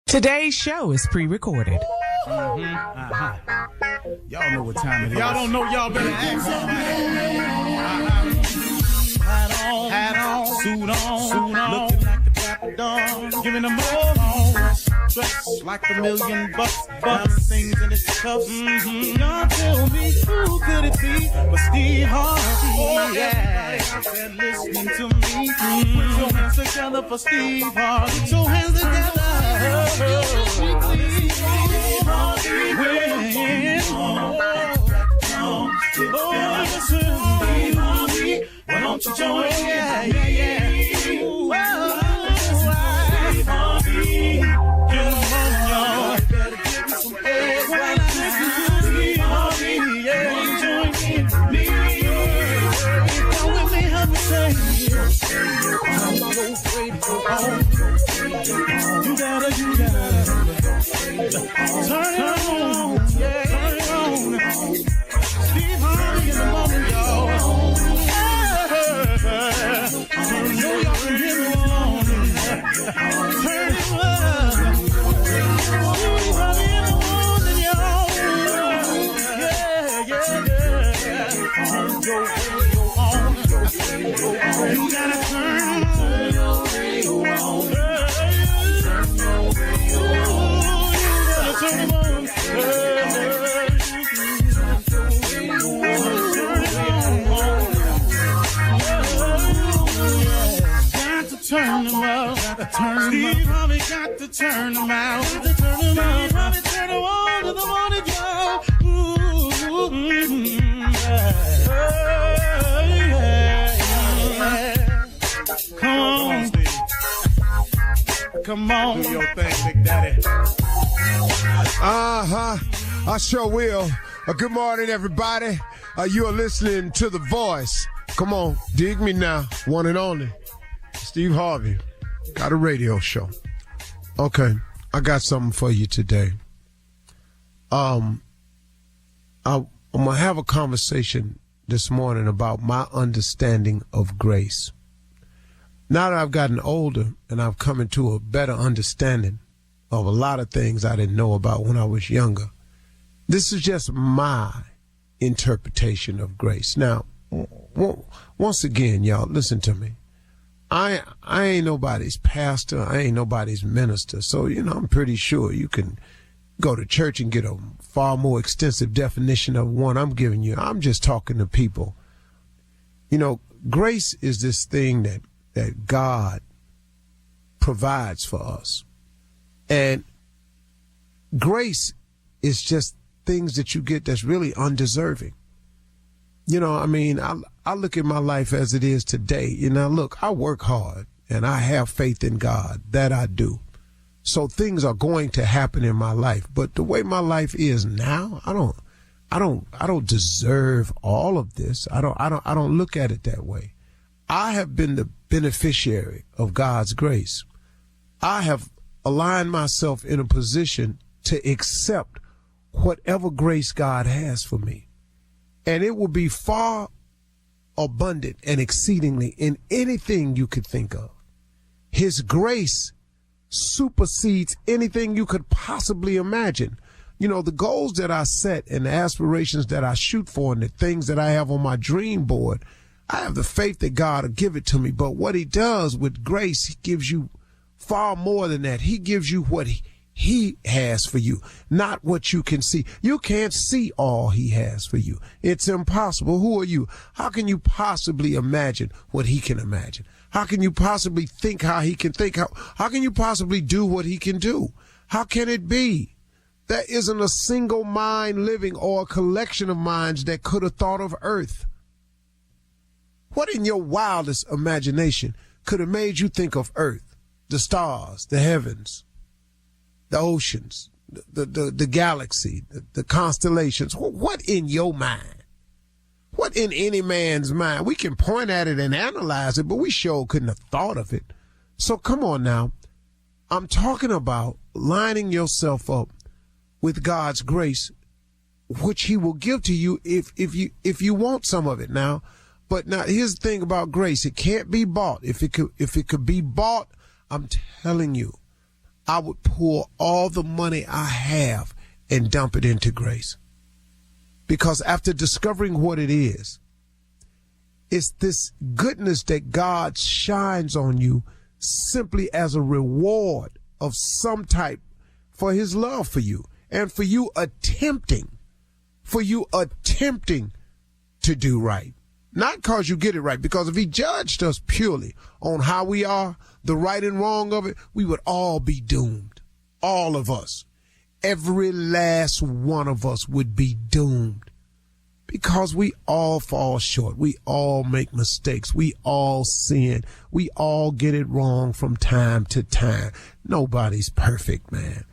Today's show is pre-recorded. Y'all know what time it is. Y'all don't know, y'all better ask somebody. Hat on, suit on, looking like a dapper dog, giving them all dressed like $1 million bucks, things in his cuffs. Y'all tell me who could it be but Steve Harvey? Oh, yeah. Everybody out there listening to me. Put your hands together for Steve Harvey. Put your hands together. Why don't you join? Yeah. Whoa, Steve Harvey. Come on, y'all. Better give me some eggs. Why not listen to Steve Harvey? Yeah, join in me. Come with me, help me say. I'm so afraid to go home. You gotta turn it on. Yeah, turn it on. Steve Harvey in the moment, y'all. You gotta turn your radio on. Turn your radio on. Turn it on. Turn them out. Steve Harvey got to turn them out. Steve Harvey turn them on to the morning job. Come on, Steve. Come on. Do your thing, Big Daddy. I sure will. Good morning, everybody. You are listening to The Voice. Come on, dig me now. One and only. Steve Harvey, got a radio show. Okay, I got something for you today. I'm gonna have a conversation this morning about my understanding of grace. Now that I've gotten older and I've come into a better understanding of a lot of things I didn't know about when I was younger, this is just my interpretation of grace. Now, once again, y'all, listen to me. I ain't nobody's pastor. I ain't nobody's minister. So, I'm pretty sure you can go to church and get a far more extensive definition of one I'm giving you. I'm just talking to people. Grace is this thing that God provides for us. And grace is just things that you get that's really undeserving. I look at my life as it is today. Look, I work hard and I have faith in God. That I do. So things are going to happen in my life. But the way my life is now, I don't deserve all of this. I don't look at it that way. I have been the beneficiary of God's grace. I have aligned myself in a position to accept whatever grace God has for me. And it will be far abundant and exceedingly in anything you could think of. His grace supersedes anything you could possibly imagine. The goals that I set and the aspirations that I shoot for and the things that I have on my dream board, I have the faith that God will give it to me. But what he does with grace, he gives you far more than that. He gives you what he has for you, not what you can see. You can't see all he has for you. It's impossible. Who are you? How can you possibly imagine what he can imagine? How can you possibly think how he can think? How can you possibly do what he can do? How can it be? There isn't a single mind living or a collection of minds that could have thought of earth. What in your wildest imagination could have made you think of earth, the stars, the heavens, the oceans, the galaxy, the constellations? What in your mind? What in any man's mind? We can point at it and analyze it, but we sure couldn't have thought of it. So come on now. I'm talking about lining yourself up with God's grace, which he will give to you if you want some of it now. But now here's the thing about grace. It can't be bought. If it could be bought, I'm telling you, I would pour all the money I have and dump it into grace. Because after discovering what it is, it's this goodness that God shines on you simply as a reward of some type for his love for you and for you attempting to do right. Not because you get it right, because if he judged us purely on how we are, the right and wrong of it, we would all be doomed. All of us. Every last one of us would be doomed. Because we all fall short. We all make mistakes. We all sin. We all get it wrong from time to time. Nobody's perfect, man.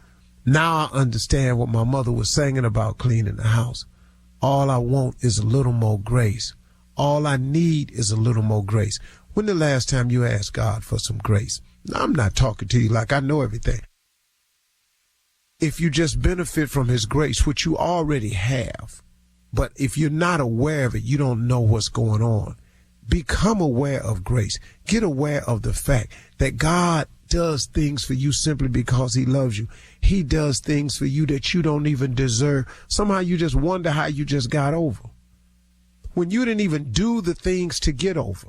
Now I understand what my mother was singing about cleaning the house. All I want is a little more grace. All I need is a little more grace. When the last time you asked God for some grace? Now, I'm not talking to you like I know everything. If you just benefit from his grace, which you already have, but if you're not aware of it, you don't know what's going on. Become aware of grace. Get aware of the fact that God does things for you simply because he loves you. He does things for you that you don't even deserve. Somehow you just wonder how you just got over. When you didn't even do the things to get over.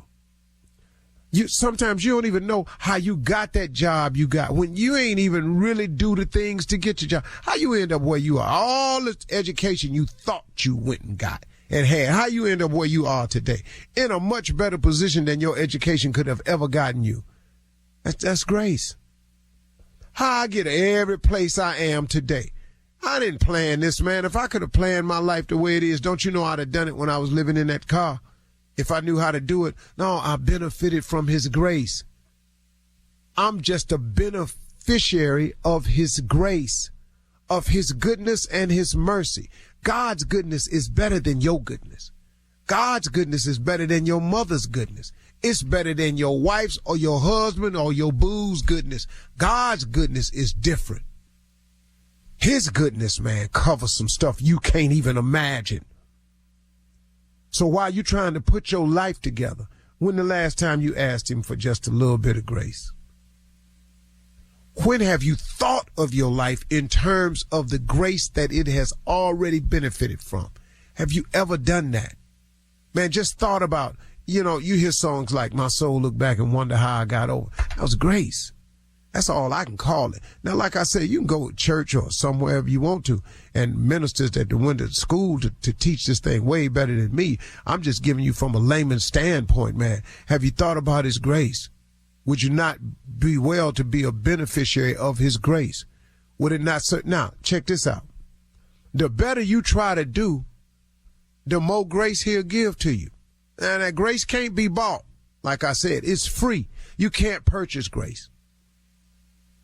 Sometimes you don't even know how you got that job you got. When you ain't even really do the things to get your job. How you end up where you are. All the education you thought you went and got and had. How you end up where you are today. In a much better position than your education could have ever gotten you. That's grace. How I get every place I am today. I didn't plan this, man. If I could have planned my life the way it is, don't you know I'd have done it when I was living in that car? If I knew how to do it. No, I benefited from his grace. I'm just a beneficiary of his grace, of his goodness and his mercy. God's goodness is better than your goodness. God's goodness is better than your mother's goodness. It's better than your wife's or your husband or your boo's goodness. God's goodness is different. His goodness, man, covers some stuff you can't even imagine. So while you're trying to put your life together, when the last time you asked him for just a little bit of grace? When have you thought of your life in terms of the grace that it has already benefited from? Have you ever done that? Man, just thought about, you hear songs like My Soul Look Back and Wonder How I Got Over. That was grace. That's all I can call it. Now, like I said, you can go to church or somewhere if you want to, and ministers that went to school to teach this thing way better than me. I'm just giving you from a layman's standpoint, man. Have you thought about his grace? Would you not be well to be a beneficiary of his grace? Would it not? Now, check this out. The better you try to do, the more grace he'll give to you. And that grace can't be bought. Like I said, it's free. You can't purchase grace.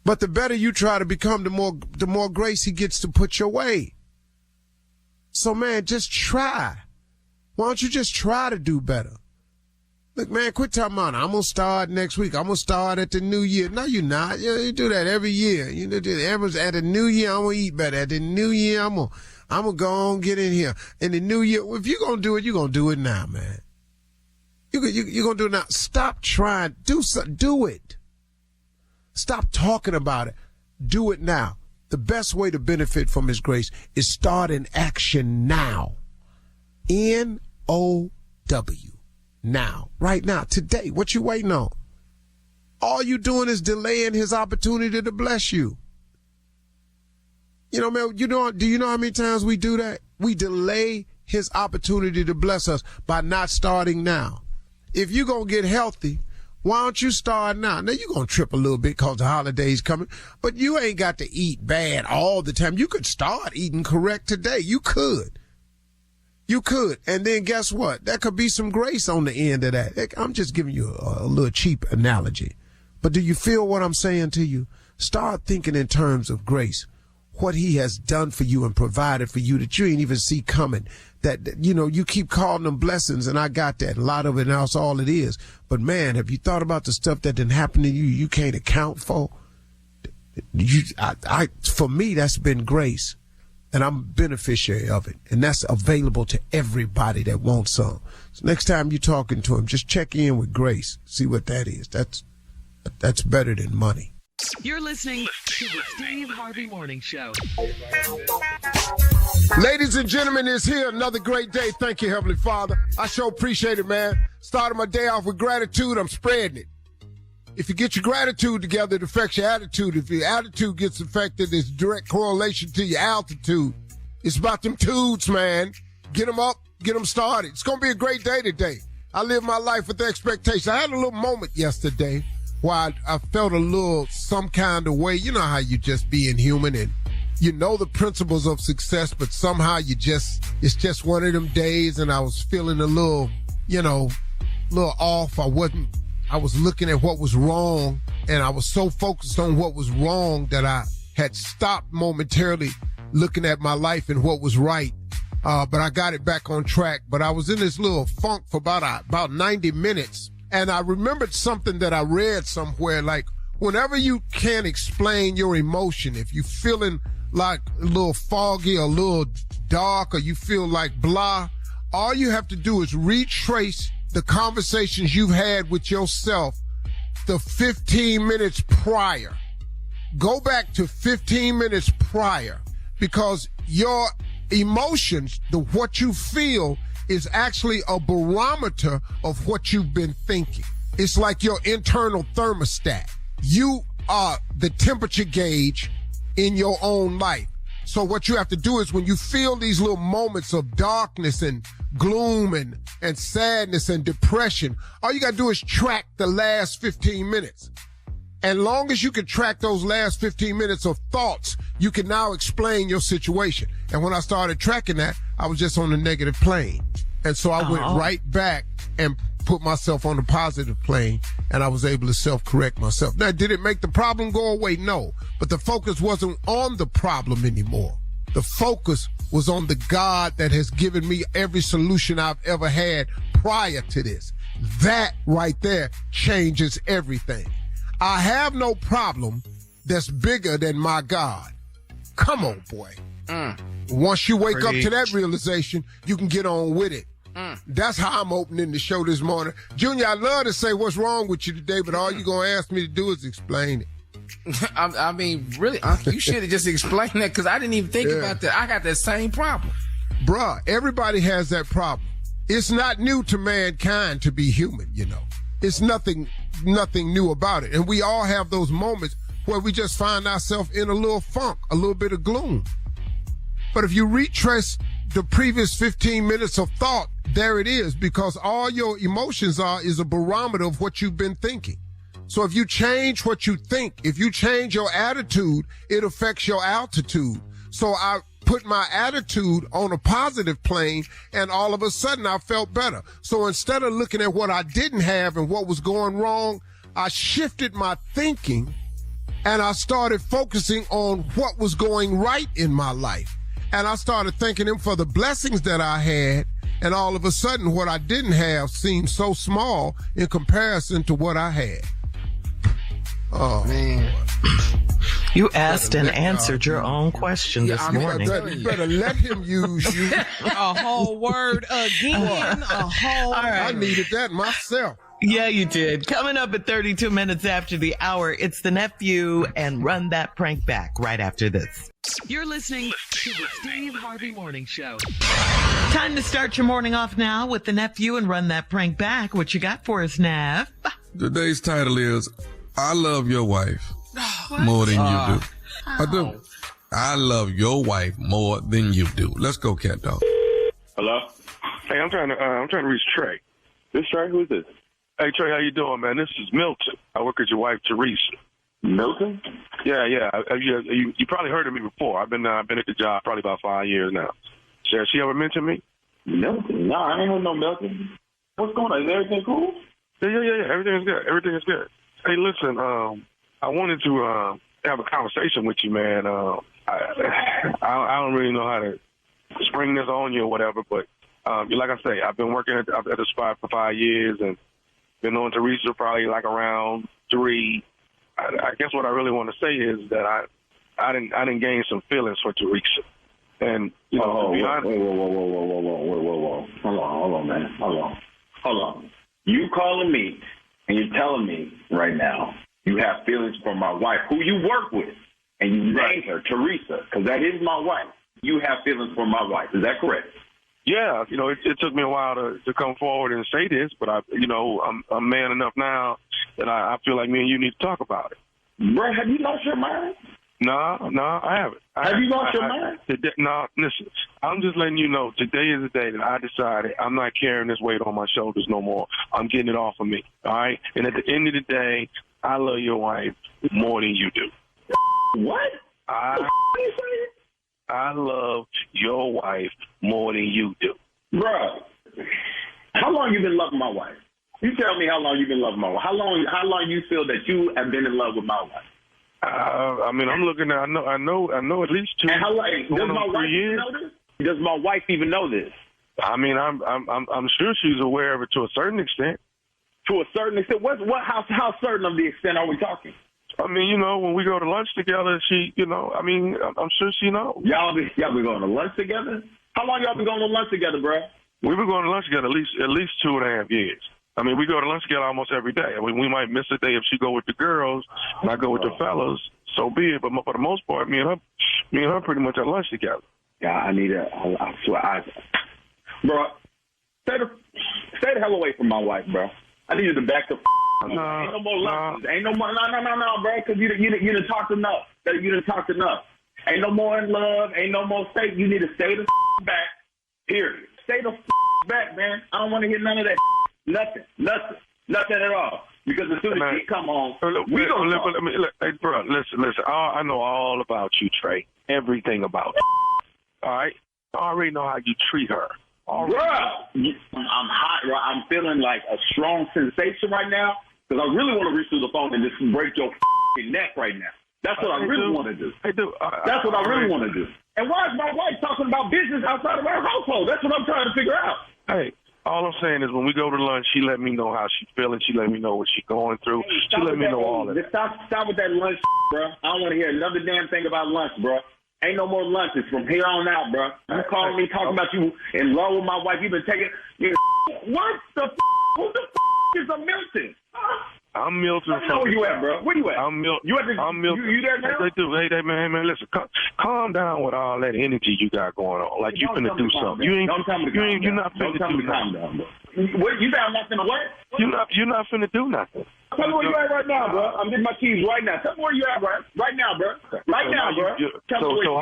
But the better you try to become, the more grace he gets to put your way. So, man, just try. Why don't you just try to do better? Look, man, quit talking about, I'm going to start next week. I'm going to start at the new year. No, you're not. You do that every year. At the new year, I'm going to eat better. At the new year, I'm going to go on get in here. In the new year, if you're going to do it, you're going to do it now, man. You're going to do it now. Stop trying. Do it. Stop talking about it. Do it now. The best way to benefit from his grace is start in action now. N-O-W. Now. Right now. Today. What you waiting on? All you doing is delaying his opportunity to bless you. Man, do you know how many times we do that? We delay his opportunity to bless us by not starting now. If you're going to get healthy, why don't you start now? Now, you're going to trip a little bit because the holiday's coming, but you ain't got to eat bad all the time. You could start eating correct today. You could. And then guess what? There could be some grace on the end of that. I'm just giving you a little cheap analogy. But do you feel what I'm saying to you? Start thinking in terms of grace. What he has done for you and provided for you that you ain't even see coming. That, you keep calling them blessings, and I got that. A lot of it, and that's all it is. But, man, have you thought about the stuff that didn't happen to you you can't account for? For me, that's been grace, and I'm a beneficiary of it. And that's available to everybody that wants some. So next time you're talking to him, just check in with grace. See what that is. That's better than money. You're listening to the Steve Harvey Morning Show. Ladies and gentlemen, it's here another great day. Thank you, Heavenly Father. I sure appreciate it, man. Starting my day off with gratitude, I'm spreading it. If you get your gratitude together, it affects your attitude. If your attitude gets affected, there's direct correlation to your altitude. It's about them tudes, man. Get them up, get them started. It's going to be a great day today. I live my life with the expectation. I had a little moment yesterday where I felt a little some kind of way. You know how you just being human and you know the principles of success, but somehow it's just one of them days and I was feeling a little, little off. I was looking at what was wrong and I was so focused on what was wrong that I had stopped momentarily looking at my life and what was right. But I got it back on track. But I was in this little funk for about 90 minutes. And I remembered something that I read somewhere, like whenever you can't explain your emotion, if you're feeling like a little foggy or a little dark or you feel like blah, all you have to do is retrace the conversations you've had with yourself the 15 minutes prior. Go back to 15 minutes prior because your emotions, what you feel is actually a barometer of what you've been thinking. It's like your internal thermostat. You are the temperature gauge in your own life. So what you have to do is when you feel these little moments of darkness and gloom and sadness and depression, all you got to do is track the last 15 minutes. And long as you can track those last 15 minutes of thoughts, you can now explain your situation. And when I started tracking that, I was just on the negative plane. And so I went right back and put myself on the positive plane, and I was able to self-correct myself. Now, did it make the problem go away? No. But the focus wasn't on the problem anymore. The focus was on the God that has given me every solution I've ever had prior to this. That right there changes everything. I have no problem that's bigger than my God. Come on, boy. Once you wake up to that realization, you can get on with it. That's how I'm opening the show this morning. Junior, I'd love to say what's wrong with you today, but all you're going to ask me to do is explain it. I mean, really, you should have just explained that because I didn't even think about that. I got that same problem. Bruh, everybody has that problem. It's not new to mankind to be human, It's nothing new about it. And we all have those moments where we just find ourselves in a little funk, a little bit of gloom. But if you retrace the previous 15 minutes of thought, there it is, because all your emotions is a barometer of what you've been thinking. So if you change what you think, if you change your attitude, it affects your altitude. So I put my attitude on a positive plane, and all of a sudden I felt better. So instead of looking at what I didn't have and what was going wrong, I shifted my thinking and I started focusing on what was going right in my life. And I started thanking him for the blessings that I had. And all of a sudden, what I didn't have seemed so small in comparison to what I had. Oh, man. You asked and answered your own question this morning. You better let him use you. A whole word again. All right. I needed that myself. Yeah, you did. Coming up at 32 minutes after the hour, it's the nephew and Run That Prank Back right after this. You're listening to the Steve Harvey Morning Show. Time to start your morning off now with the nephew and Run That Prank Back. What you got for us, Nav? Today's title is, I love your wife more than you do. I do. I love your wife more than you do. Let's go, cat dog. Hello? Hey, I'm trying to reach Trey. This Trey? Who is this? Hey, Trey, how you doing, man? This is Milton. I work with your wife, Teresa. Milton? Yeah. You probably heard of me before. I've been at the job probably about 5 years now. Has she ever mentioned me? Milton? No, I ain't heard no Milton. What's going on? Is everything cool? Yeah. Everything is good. Hey, listen, I wanted to have a conversation with you, man. I don't really know how to spring this on you or whatever, but like I say, I've been working at the spot for 5 years and been on Teresa probably like around 3. I guess what I really want to say is that I didn't gain some feelings for Teresa, and to be honest. Whoa. Hold on, man. Hold on. You calling me and you're telling me right now You have feelings for my wife, who you work with, and you named her Teresa, because that is my wife. You have feelings for my wife. Is that correct? Yeah, it took me a while to come forward and say this, but I'm man enough now that I feel like me and you need to talk about it. Bro, have you lost your mind? No, I haven't. Have you lost your mind? No, listen, I'm just letting you know, today is the day that I decided I'm not carrying this weight on my shoulders no more. I'm getting it off of me, all right? And at the end of the day, I love your wife more than you do. What? I love your wife more than you do. Bro, how long you been loving my wife? You tell me how long you been loving my wife. How long you feel that you have been in love with my wife? I'm looking at, I know at least 2. And how long, does my wife 3 years. even know this? Does my wife even know this? I'm sure she's aware of it to a certain extent. To a certain extent? How certain of the extent are we talking? When we go to lunch together, she, I'm sure she knows. Y'all been going to lunch together? How long y'all been going to lunch together, bro? We've been going to lunch together at least 2.5 years. We go to lunch together almost every day. We might miss a day if she go with the girls and I go with the fellas. So be it. But for the most part, me and her pretty much at lunch together. Yeah, I need a. I swear, bro. Stay the hell away from my wife, bro. I need you to back the. Ain't no more lunches. Ain't no more. No, bro. Because you done talked enough. You done talked enough. Ain't no more in love. Ain't no more stay. You need to stay the back. Period. Stay the back, man. I don't want to hear none of that. Nothing at all. Because as soon as she come home, we gonna talk. Hey, bro, listen. I know all about you, Trey. Everything about you. All right? I already know how you treat her. Bro, I'm hot. Bro. I'm feeling like a strong sensation right now because I really want to reach through the phone and just break your neck right now. That's what I really want to do. That's what I really want to do. And why is my wife talking about business outside of our household? That's what I'm trying to figure out. Hey. All I'm saying is when we go to lunch, she let me know how she's feeling. She let me know what she's going through. She let me know all of that. Stop with that lunch, bro. I don't want to hear another damn thing about lunch, bro. Ain't no more lunches from here on out, bro. You calling me talking about you in love with my wife. You been taking what the who the is a Milton? I'm Milton. I know where you at, bro. Where you at? I'm Milton. I'm Milton. You there now? Hey, man, listen. Calm down with all that energy you got going on. Like you finna do something. You're not finna do nothing. What, you found nothing to what? You're not finna do nothing. Tell me where you at right now, bro. I'm getting my keys right now. Tell me where you at right now, bro. Right now, bro. So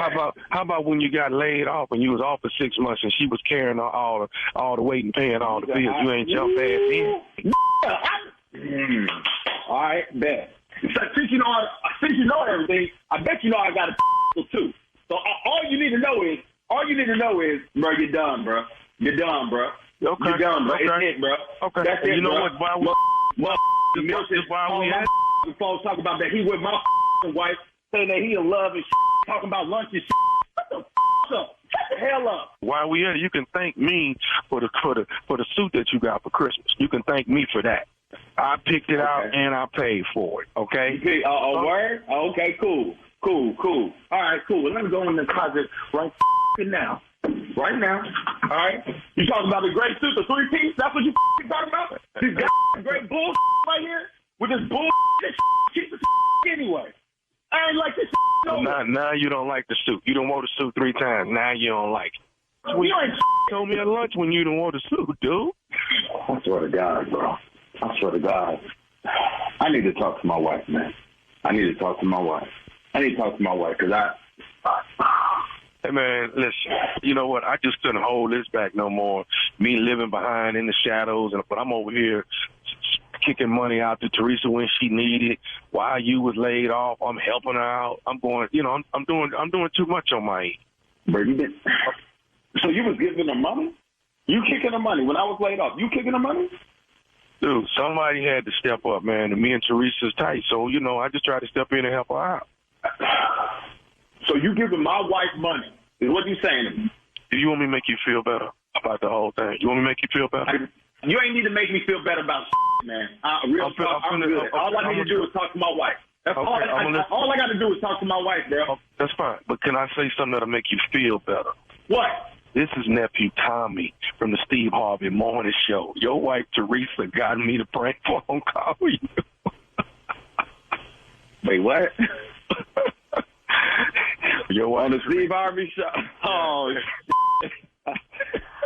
how about when you got laid off and you was off for 6 months and she was carrying all the weight and paying all the bills? You ain't jumped ass in. All right, bet. So since you know everything, I bet you know I got a too. So all you need to know is, bro, you're done, bro. You're done, bro. Okay. You're done, bro. Okay. It's it, bro. Okay. That's it, you know bro. what? Milton, why we had the phone talking about that he with my wife, saying that he in love and talking about lunch and Shut the up. Shut the hell up. While we at it, you can thank me for the suit that you got for Christmas. You can thank me for that. I picked it out and I paid for it. Okay. Word? Okay, cool. All right, cool. Well, let me go in the closet right now. Right now. All right. You talking about the gray suit, the 3-piece? That's what you talking about? This great bull right here with this bull cheap anyway. I ain't like this no more. Now you don't like the suit. You done wore the suit 3 times. Now you don't like it. You ain't told me at lunch when you done wore the suit, dude. I swear to God, bro. I swear to God. I need to talk to my wife, man. I need to talk to my wife because Hey, man, listen, you know what? I just couldn't hold this back no more. Me living behind in the shadows, but I'm over here kicking money out to Teresa when she needed. While you was laid off, I'm helping her out. I'm going, I'm doing too much on my end. Bro, so you was giving her money? You kicking her money when I was laid off? You kicking her money? Dude, somebody had to step up, man. And me and Teresa's tight, so I just tried to step in and help her out. So you giving my wife money is what you saying to me? Do you want me to make you feel better about the whole thing? You want me to make you feel better? You ain't need to make me feel better about man. I'm good. All I need to do is talk to my wife. That's all I got to do is talk to my wife, bro. That's fine. But can I say something that'll make you feel better? What? This is nephew Tommy from the Steve Harvey Morning Show. Your wife Teresa got me to prank phone call you. Wait, what? Yo, on the Steve Harvey show. Oh,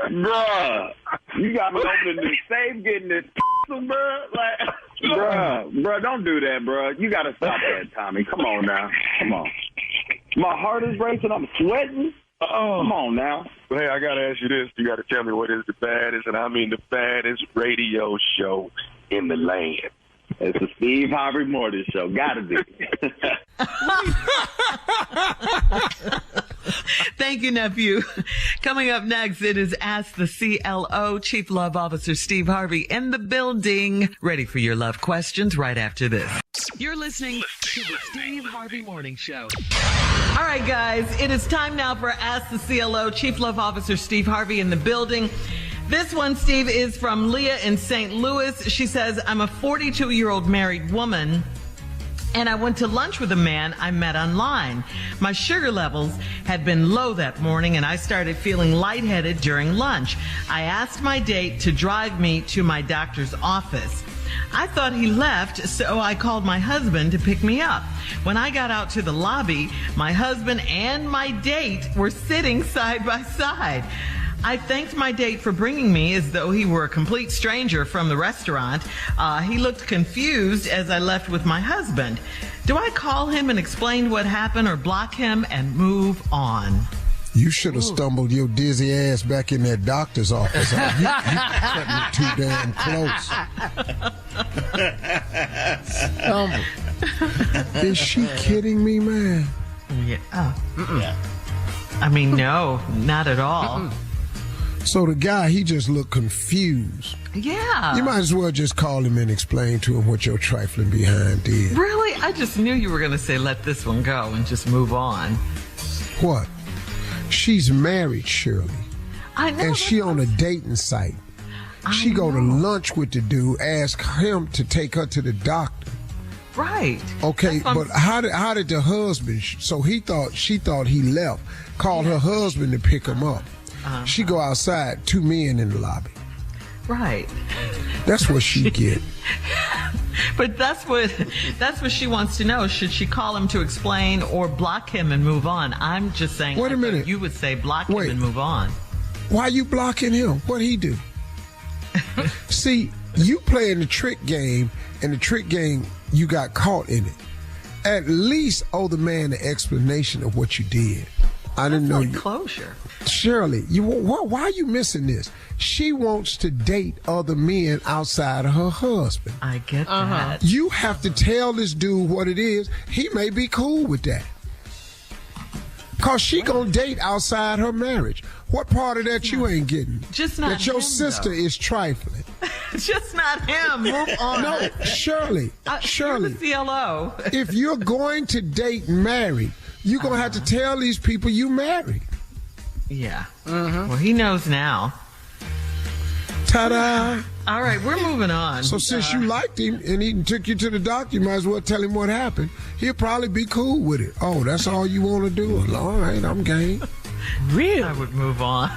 bruh, you got me opening this safe, getting this, bruh. Like, bruh, don't do that, bruh. You gotta stop that, Tommy. Come on now. Come on. My heart is racing. I'm sweating. Come on now. Hey, I gotta ask you this. You gotta tell me what is the baddest, and I mean the baddest radio show in the land. It's the Steve Harvey Morning Show. Gotta be. Thank you, nephew. Coming up next, it is Ask the CLO, Chief Love Officer Steve Harvey in the building. Ready for your love questions right after this. You're listening to the Steve Harvey Morning Show. All right, guys, it is time now for Ask the CLO, Chief Love Officer Steve Harvey in the building. This one, Steve, is from Leah in St. Louis. She says, I'm a 42-year-old married woman, and I went to lunch with a man I met online. My sugar levels had been low that morning, and I started feeling lightheaded during lunch. I asked my date to drive me to my doctor's office. I thought he left, so I called my husband to pick me up. When I got out to the lobby, my husband and my date were sitting side by side. I thanked my date for bringing me as though he were a complete stranger from the restaurant. He looked confused as I left with my husband. Do I call him and explain what happened or block him and move on? You should have stumbled your dizzy ass back in that doctor's office. You cutting too damn close. Is she kidding me, man? Yeah. I mean, no, not at all. So the guy, he just looked confused. Yeah. You might as well just call him and explain to him what your trifling behind did. Really? I just knew you were going to say let this one go and just move on. What? She's married, Shirley. I know. And she on a dating site. She go to lunch with the dude, ask him to take her to the doctor. Right. Okay, but how did the husband, so she thought he left, called her husband to pick him up. She go outside, two men in the lobby. Right. That's what she get. But that's what she wants to know. Should she call him to explain or block him and move on? I'm just saying. Wait a minute. You would say block him and move on. Why you blocking him? What'd he do? See, you playing the trick game, and the trick game, you got caught in it. At least owe the man an explanation of what you did. I didn't know you. Closure. Shirley, why are you missing this? She wants to date other men outside of her husband. I get that. You have to tell this dude what it is. He may be cool with that. Because she gonna date outside her marriage. What part of that you ain't getting? Just not that your him, sister is trifling. Just not him. Move on. No, Shirley. You're the CLO. If you're going to date married, you're going to have to tell these people you married. Yeah. Well, he knows now. Ta-da. All right, we're moving on. So since you liked him and he took you to the doctor, you might as well tell him what happened. He'll probably be cool with it. Oh, that's all you want to do? All right, I'm game. Really? I would move on.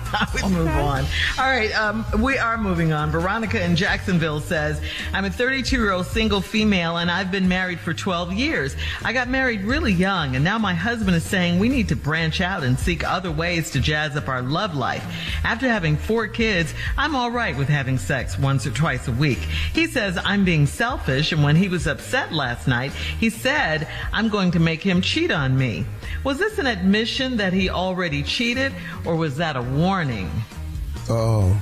Move on. All right, we are moving on. Veronica in Jacksonville says, I'm a 32-year-old single female, and I've been married for 12 years. I got married really young, and now my husband is saying we need to branch out and seek other ways to jazz up our love life. After having 4 kids, I'm all right with having sex once or twice a week. He says I'm being selfish, and when he was upset last night, he said I'm going to make him cheat on me. Was this an admission that he already cheated, or was that a warning? Oh.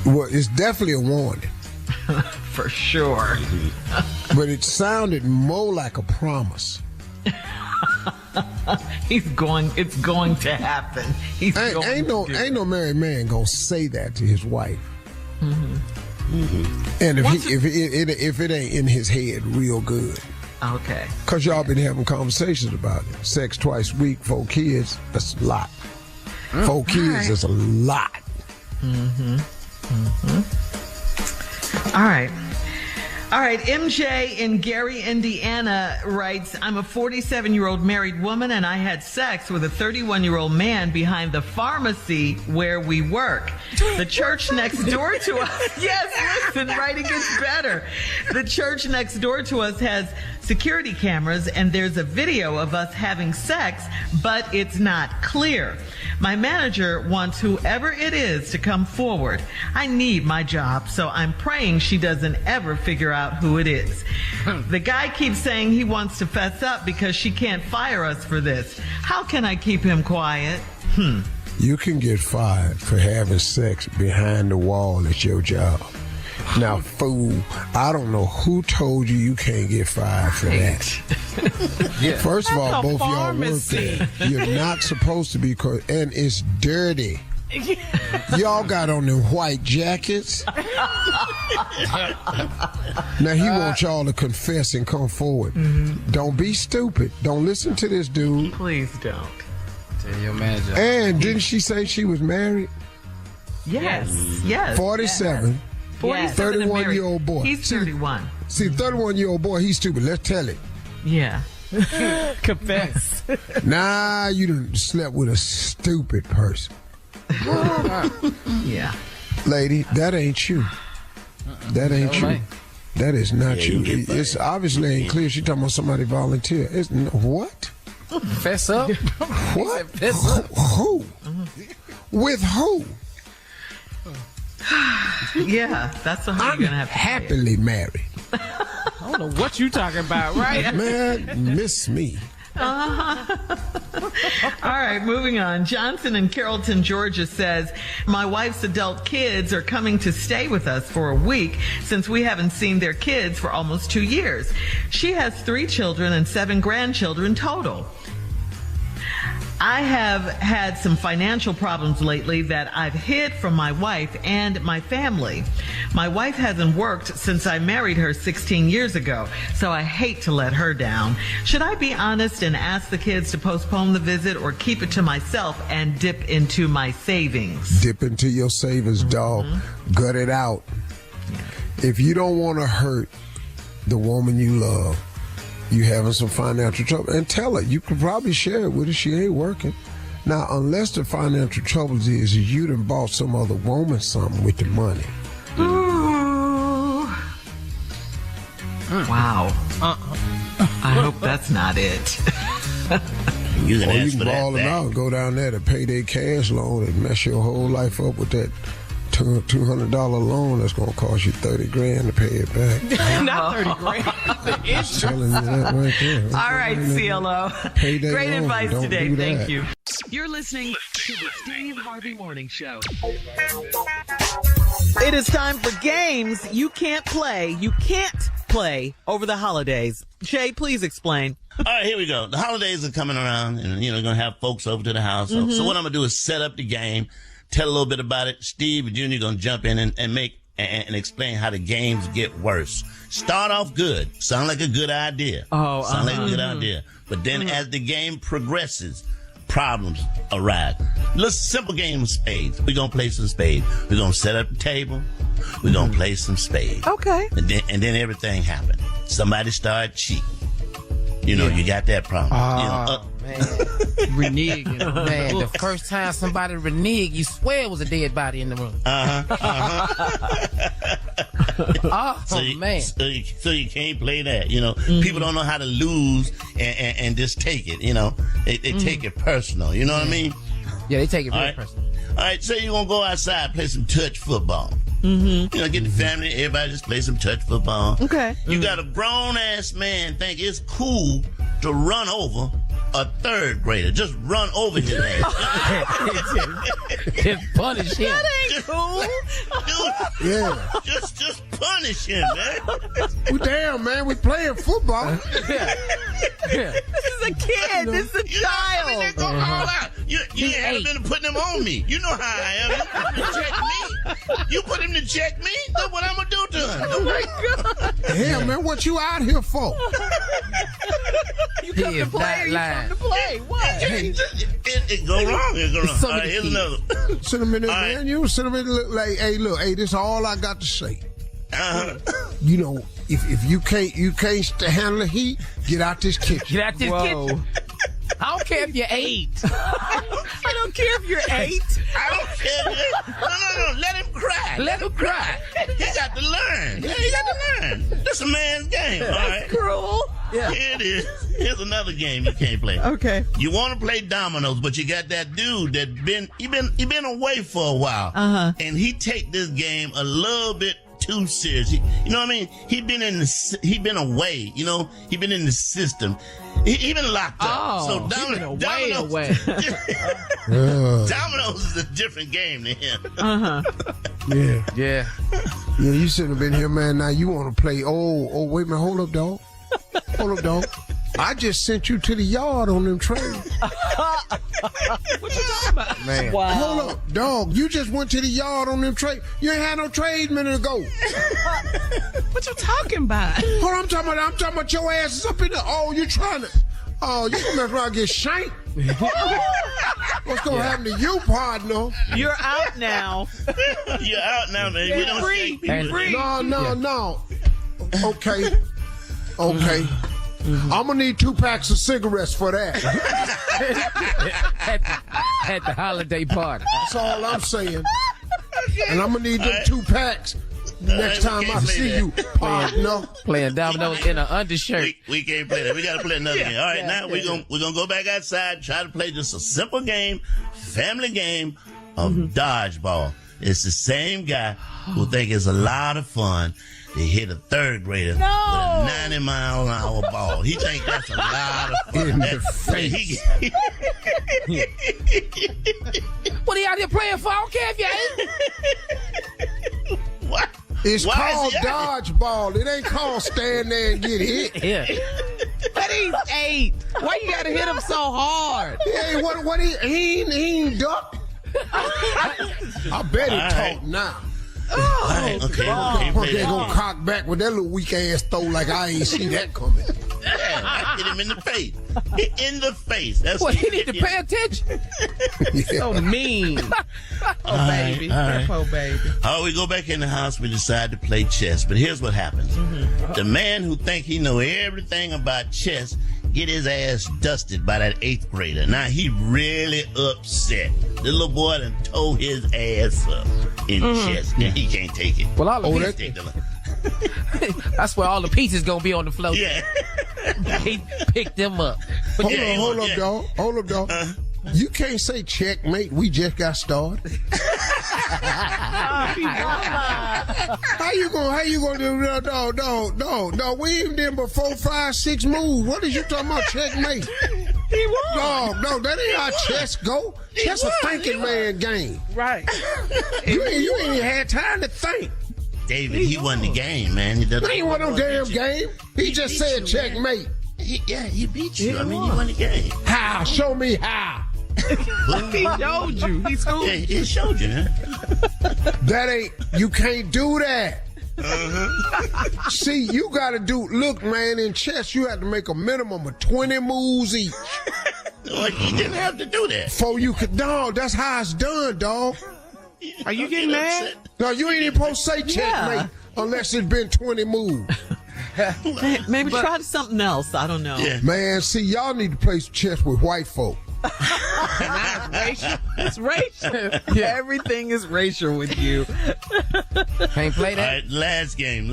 Well, it's definitely a warning. For sure. But it sounded more like a promise. It's going to happen. Ain't no married man gonna say that to his wife. And if it ain't in his head real good. Okay. Because y'all been having conversations about it. Sex twice a week, 4 kids, that's a lot. 4 kids is a lot. All right. All right, MJ in Gary, Indiana writes, I'm a 47-year-old married woman and I had sex with a 31-year-old man behind the pharmacy where we work. The church next door to us, yes, listen, writing gets better. The church next door to us has security cameras and there's a video of us having sex, but it's not clear. My manager wants whoever it is to come forward. I need my job, so I'm praying she doesn't ever figure out who it is. The guy keeps saying he wants to fess up because she can't fire us for this. How can I keep him quiet? You can get fired for having sex behind the wall at your job. Now, fool, I don't know who told you can't get fired for that. Yeah. First of all, At the both y'all work pharmacy. there. You're not supposed to be, and it's dirty. Y'all got on them white jackets. Now, he wants y'all to confess and come forward. Don't be stupid. Don't listen to this dude. Please don't. Tell your manager. And didn't she say she was married? Yes, yes. 47. 47 and married. 31-year-old boy. He's 31. See, 31-year-old boy, he's stupid. Let's tell it. Yeah. Confess. Nah, you done slept with a stupid person. Yeah. Lady, that ain't you. That ain't you. Right. That is not Yeah, you. you get fired. It's obviously ain't clear. She talking about somebody volunteer. It's what? Fess up. What? Fess up. Who? With who? Yeah, that's the whole you're going to have to say it. Happily married. I don't know what you talking about, right? Man, miss me. All right, moving on. Johnson in Carrollton, Georgia says, my wife's adult kids are coming to stay with us for a week since we haven't seen their kids for almost 2 years. She has 3 children and 7 grandchildren total. I have had some financial problems lately that I've hid from my wife and my family. My wife hasn't worked since I married her 16 years ago, so I hate to let her down. Should I be honest and ask the kids to postpone the visit or keep it to myself and dip into my savings? Dip into your savings, dog. Gut it out. If you don't want to hurt the woman you love, you having some financial trouble, and tell her. You could probably share it with her. She ain't working. Now, unless the financial troubles is you done bought some other woman something with the money. Ooh. Wow. I hope that's not it. You can Or you ask can for that ball them back. out and go down there to pay their cash loan and mess your whole life up with that $200 loan that's going to cost you $30,000 to pay it back. Not 30 grand. The I'm interest. telling you that right there. All right, CLO. Pay that Great loan. advice Don't today. do Thank that. you. You're listening to the Steve Harvey Morning Show. It is time for games you can't play. You can't play over the holidays. Jay, please explain. All right, here we go. The holidays are coming around, and going to have folks over to the house. So what I'm going to do is set up the game, tell a little bit about it. Steve and Junior going to jump in and make and explain how the games get worse. Start off good. Sound like a good idea. Sound like a good idea. But then as the game progresses, problems arise. Little simple game of spades. We're going to play some spades. We're going to set up the table. We're going to play some spades. Okay. And then everything happened. Somebody started cheating. You got that problem. Reneging. Man, the first time somebody reneged, you swear it was a dead body in the room. Man. So you can't play that. People don't know how to lose and just take it. They take it personal. You know what I mean? Yeah, they take it All very right. personal. All right, say you're gonna go outside, play some touch football. Get the family, everybody just play some touch football. Okay. You got a grown ass man think it's cool to run over a third grader. Just run over his ass. Just punish him. Cool. Dude, Yeah. just punish him, man. Well, damn, man, we playing football. Yeah. This is a kid. This is a You know, I mean, they child. go all out. You haven't been putting them on me. You know how I am. You put him to check me. You put him to check me. That's what I'm gonna do to him. Oh my God. Hell, man, what you out here for? You come He to is play not or you lying. come to play? What? It go wrong. It go wrong. So All right, many here's feet. another. Send him in there, All right. man. You send him in there, like, hey, look, hey, this is all I got to say. you know, if you can't handle the heat, get out this kitchen. Get out this kitchen. I don't care if you're 8. I don't care if you're 8. I don't care. No. Let him cry. Let him cry. He got to learn. Yeah, he got to learn. That's a man's game. All right. Cruel. Yeah. Here it is. Here's another game you can't play. Okay. You want to play dominoes, but you got that dude that he been away for a while. Uh-huh. And he take this game a little bit too serious. You know what I mean? He been away. You know, he been in the system. He been locked up. Oh, so he been dominoes, away. dominoes is a different game to him. Yeah. Yeah. Yeah, you shouldn't have been here, man. Now you want to play. Oh, wait a minute. Hold up, dog. Hold up, dog. I just sent you to the yard on them trades. What you talking about? Man. Wow. Hold up, dog. You just went to the yard on them trades. You ain't had no trade a minute ago. What you talking about? Hold on, I'm talking about your ass is up in the. Oh, you trying to. Oh, you gonna mess around and get shanked. What's gonna happen to you, partner? You're out now. You're out now, man. We don't Free. shake people. No. Okay. I'm gonna need 2 packs of cigarettes for that. At the holiday party. That's all I'm saying. And I'm gonna need them 2 packs next time I see you, partner. Playing dominoes in an undershirt. We can't play that. We gotta play another game. All right, now we're gonna go back outside, try to play just a simple game, family game of dodgeball. It's the same guy who think it's a lot of fun to hit a 3rd grader with a 90-mile-an-hour ball. He think that's a lot of fun. In the face. What are you out here playing for? I don't care if you ain't. What? It's Why called is he out dodgeball. It ain't called stand there and get hit. Yeah. But he's 8. Why you gotta hit him so hard? Hey, what he ain't duck. I bet he talk now. Okay. Punk ain't gonna cock back with that little weak ass throw like I ain't see that coming. Yeah, I hit him in the face. In the face. That's What, he need to pay attention? So mean. Oh, baby. All right. Oh, baby. Oh, we go back in the house. We decide to play chess. But here's what happens. The man who think he know everything about chess get his ass dusted by that 8th grader. Now he really upset. The little boy done tore his ass up in chess. Now he can't take it. Well, all the He pieces, can't take the- that's where all the pieces gonna be on the floor. Yeah. He picked them up. But Hold up, dog. You can't say checkmate. We just got started. How you gonna do that? Dog. We even did but 4, 5, 6 moves. What is you talking about checkmate? He won. Dog, that ain't how chess go. Chess a thinking man game. Right. You ain't even had time to think. David, he won the game, man. He ain't won no damn game. He just said checkmate. He beat you. I mean, he won the game. How? Show me how. He showed you. He schooled Yeah, he showed you, huh? That ain't, you can't do that. See, you gotta look, man, in chess, you have to make a minimum of 20 moves each. Well, he didn't have to do that. Before you could, dog, that's how it's done, dog. Are you getting mad? No, you ain't even supposed to say checkmate unless it's been 20 moves. Maybe try something else. I don't know. Yeah. Man, see, y'all need to play chess with white folk. It's racial. Yeah. Everything is racial with you. Can't play All that. right, last game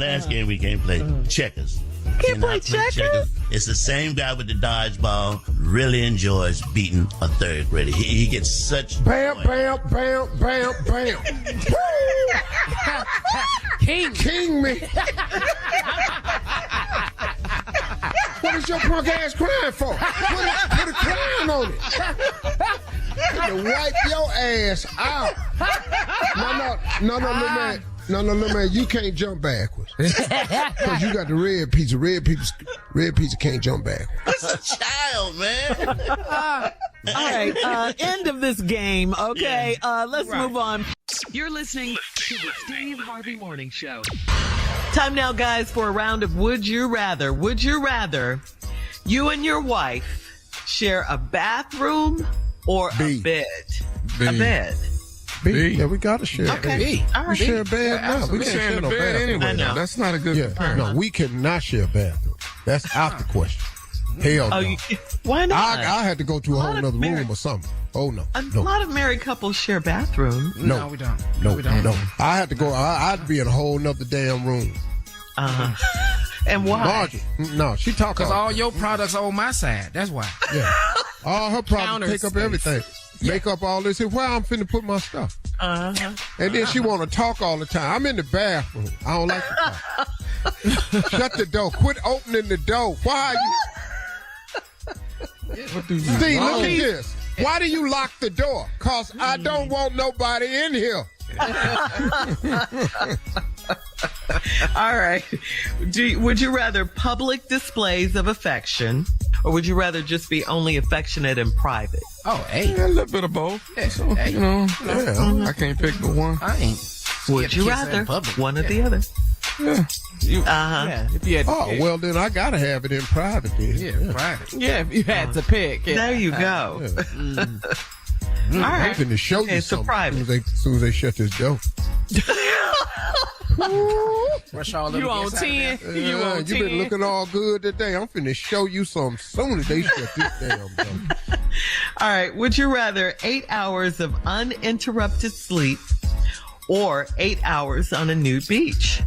we can't play. Checkers. Can't play Cannot checkers? It's the same guy with the dodgeball. Really enjoys beating a 3rd grader. He gets such Bam, joy. bam, bam, bam, bam. King me. What is your punk ass crying for? Put a crown on it. To wipe your ass out. No, little man, you can't jump backwards. Because you got the red pizza. Red pizza can't jump backwards. It's a child, man. All right, end of this game. Okay, let's move on. You're listening to the Steve Harvey Morning Show. Time now, guys, for a round of Would You Rather. Would you rather you and your wife share a bathroom or B. a bed? B. A bed. B. Yeah, we got to share. Okay. All right. We share a bed now. We We can't sharing share the no bed bathroom. anyway. I know. That's not a good Yeah, comparison. no, we cannot share a bathroom. That's out the question. Hell no. Why not? I had to go to a whole nother room or something. Oh no. A No. lot of married couples share bathrooms. No, we don't. No, we don't. no. I had to go. I'd be in a whole nother damn room. And why? Margie, no, she talk Because all your products are on my side. That's why. Yeah. All her problems Counter take up space. everything. Make up all this. Where I'm finna put my stuff. Uh-huh. And then she want to talk all the time. I'm in the bathroom. I don't like to talk. Shut the door. Quit opening the door. Why are you? What do you Steve, want? look at this. Why do you lock the door? Because I don't want nobody in here. All right. Would you rather public displays of affection, or would you rather just be only affectionate in private? Oh, hey. Yeah, a little bit of both. Yeah, So, hey. you know, Yeah. I can't pick but one. I ain't. Would you rather one or the other? Yeah. Yeah, if you had to Oh, pick. well, then I got to have it in private then. Yeah, private. Yeah, if you had to pick. Yeah. There you go. All I'm right. finna show you Okay, so something private. as soon as they shut this door. Rush all You over on the inside 10? of You on 10? You been looking all good today. I'm finna show you something soon as they shut this damn door. All right. Would you rather 8 hours of uninterrupted sleep or 8 hours on a nude beach?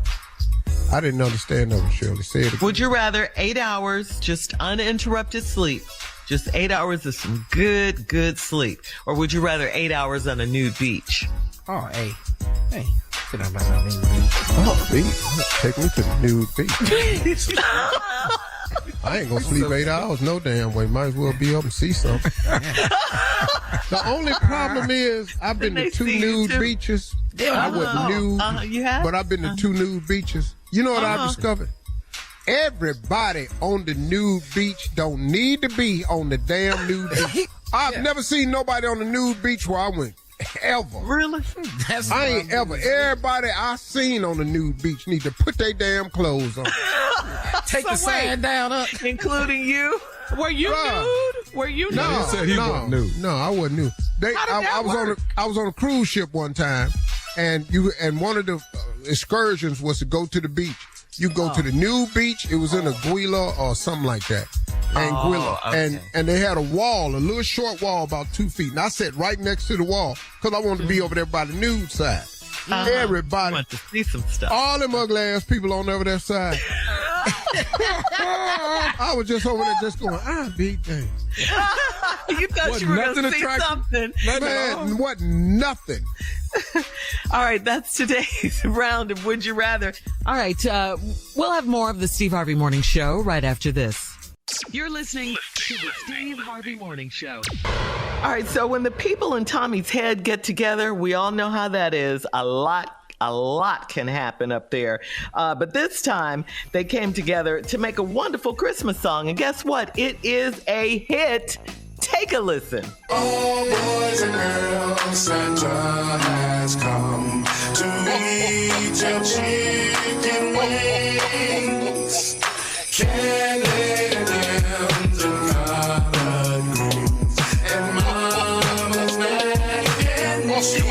I didn't understand that one, Shirley. Say it again. Would you rather 8 hours just uninterrupted sleep, just 8 hours of some good sleep, or would you rather 8 hours on a nude beach? Oh, hey. Hey. Sit down by my knee. Oh, beach. Take me to the nude beach. I ain't gonna sleep 8 hours no damn way. Might as well be up and see something. The only problem is I've been to they 2 see you nude too? beaches. I wasn't nude, You have? but I've been to 2 nude beaches. You know what I discovered? Everybody on the nude beach don't need to be on the damn nude beach. I've never seen nobody on the nude beach where I went. Ever. Really? That's I ain't ever. Everybody I seen on the nude beach need to put their damn clothes on. Take the sand down up. Including you? Were you Bruh. nude? Were you nude? No, He said he wasn't nude. No, I wasn't nude. I was on a cruise ship one time, and one of the excursions was to go to the beach. You go to the nude beach. It was in Aguila or something like that. Anguilla. okay. And they had a wall, a little short wall about 2 feet. And I sat right next to the wall because I wanted to be over there by the nude side. I Everybody, want to see some stuff. all them ugly ass people on over that side. I was just over there just going, big thing. You thought What, you were going nothing to see attractive? something. Man, what nothing. All right, that's today's round of Would You Rather. All right, we'll have more of the Steve Harvey Morning Show right after this. You're listening to the Steve Harvey Morning Show. All right, so when the people in Tommy's head get together, we all know how that is. A lot can happen up there. But this time, they came together to make a wonderful Christmas song. And guess what? It is a hit. Take a listen. All boys and girls, Santa has come to eat your chicken wings. Candy and collard greens and mama's mac and cheese.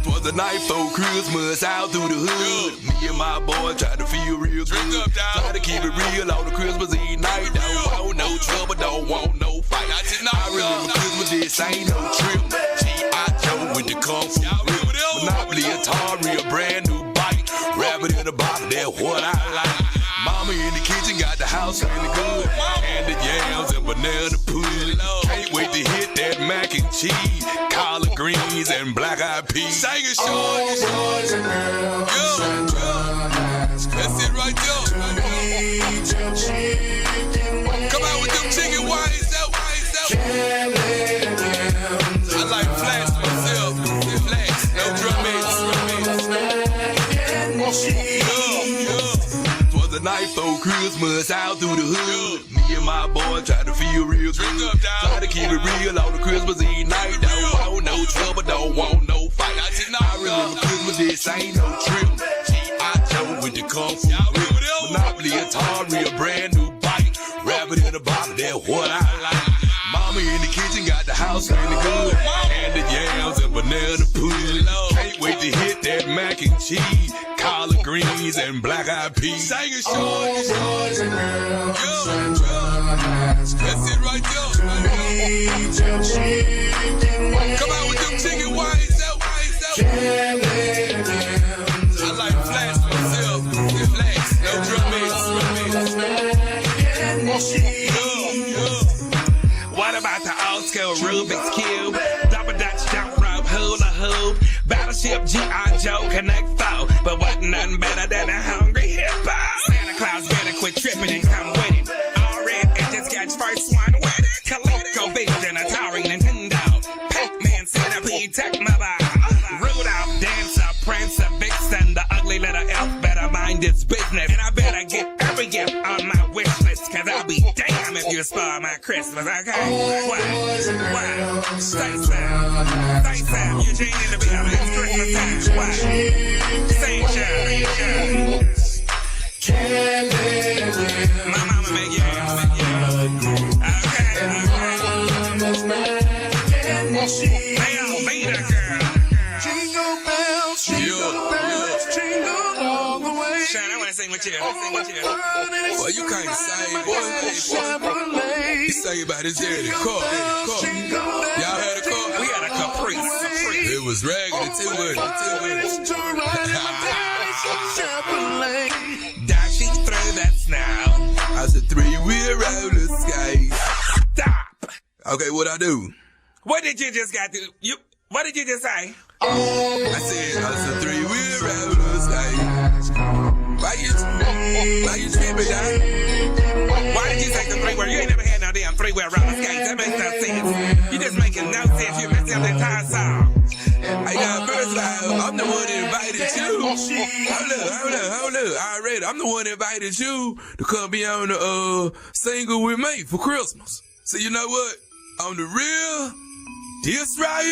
Twas the night for Christmas out through the hood. Me and my boy tried to feel real good. Try to keep it real on the Christmas Eve night. Don't want no trouble, don't want no fight. I remember Christmas, this ain't no trip. G.I. Joe with the Kung Fu grip. Monopoly, Atari, a brand new bike. Rabbit in a box, that's what I like. Mama in the kitchen got the house really good. And the yams and banana pudding. Can't wait to hit that mac and cheese. Collard greens and black-eyed peas. Sing it, All boys and girls, Santa has come That's it right there. to eat your chicken wings. Come out with them chicken wings. Candy and I like flats myself. Flats, no mama's mac and cheese. Twas the night for Christmas out through the hood. Me and my boy tried to feel real good. Try to keep it real on the Christmas Eve night. Don't want no trouble, don't want no fight. I remember Christmas, this ain't no trip. G.I. Joe with the Kung Fu grip. Monopoly, Atari, a brand new bike. Rabbit in a bottle, that's what I like. Mama in the kitchen got the house really good. And the yams and banana banana pudding. Can't wait to hit that mac and cheese, collard greens and black eyed peas. Sing it, short. That's it right there. Come on with them chicken wings out. I like flash myself. Flash, no drummers. What about the old school Rubik's Cube? Double Dutch, jump rope, hula hoop. Battleship, G.I. Joe, Connect 4. But wasn't nothing better than a hungry hippo. Santa Claus better quit tripping and come with it. All red and just catch first one with it. ColecoVision, Atari, Nintendo. Pac-Man, Centipede, Tecmo. Rudolph, Dancer, Prancer, Vixen. The ugly little elf better mind its business. And I better get every gift on my wish list. Cause I'll be damn if you spoil my Christmas, okay? Why? Stay Sam. Eugene in the building. It's Christmas time. Why? Sing show. My mama make you okay. They all beat her, girl. Jingle bells, jingle all the way. Sean, I want to sing with you. Boy, you can't sing, boy. He sang about his daddy car. Y'all had a car? We had a Caprice. It was raggedy too, wasn't it? Dashing through that snow. I said 3-wheel roller skate. Stop. Okay, what I do? What did you just got to? What did you just say? I said 3-wheel roller skate. Why you tripping, Doc? Why did you say the 3-wheel? You ain't never had no damn 3-wheel roller skate. That makes no sense. You just making no sense. You're messing up the entire song. Hey, now, first of all, I'm the one that invited you. Hold up. Already, I'm the one that invited you to come be on the single with me for Christmas. So you know what? On the real, this right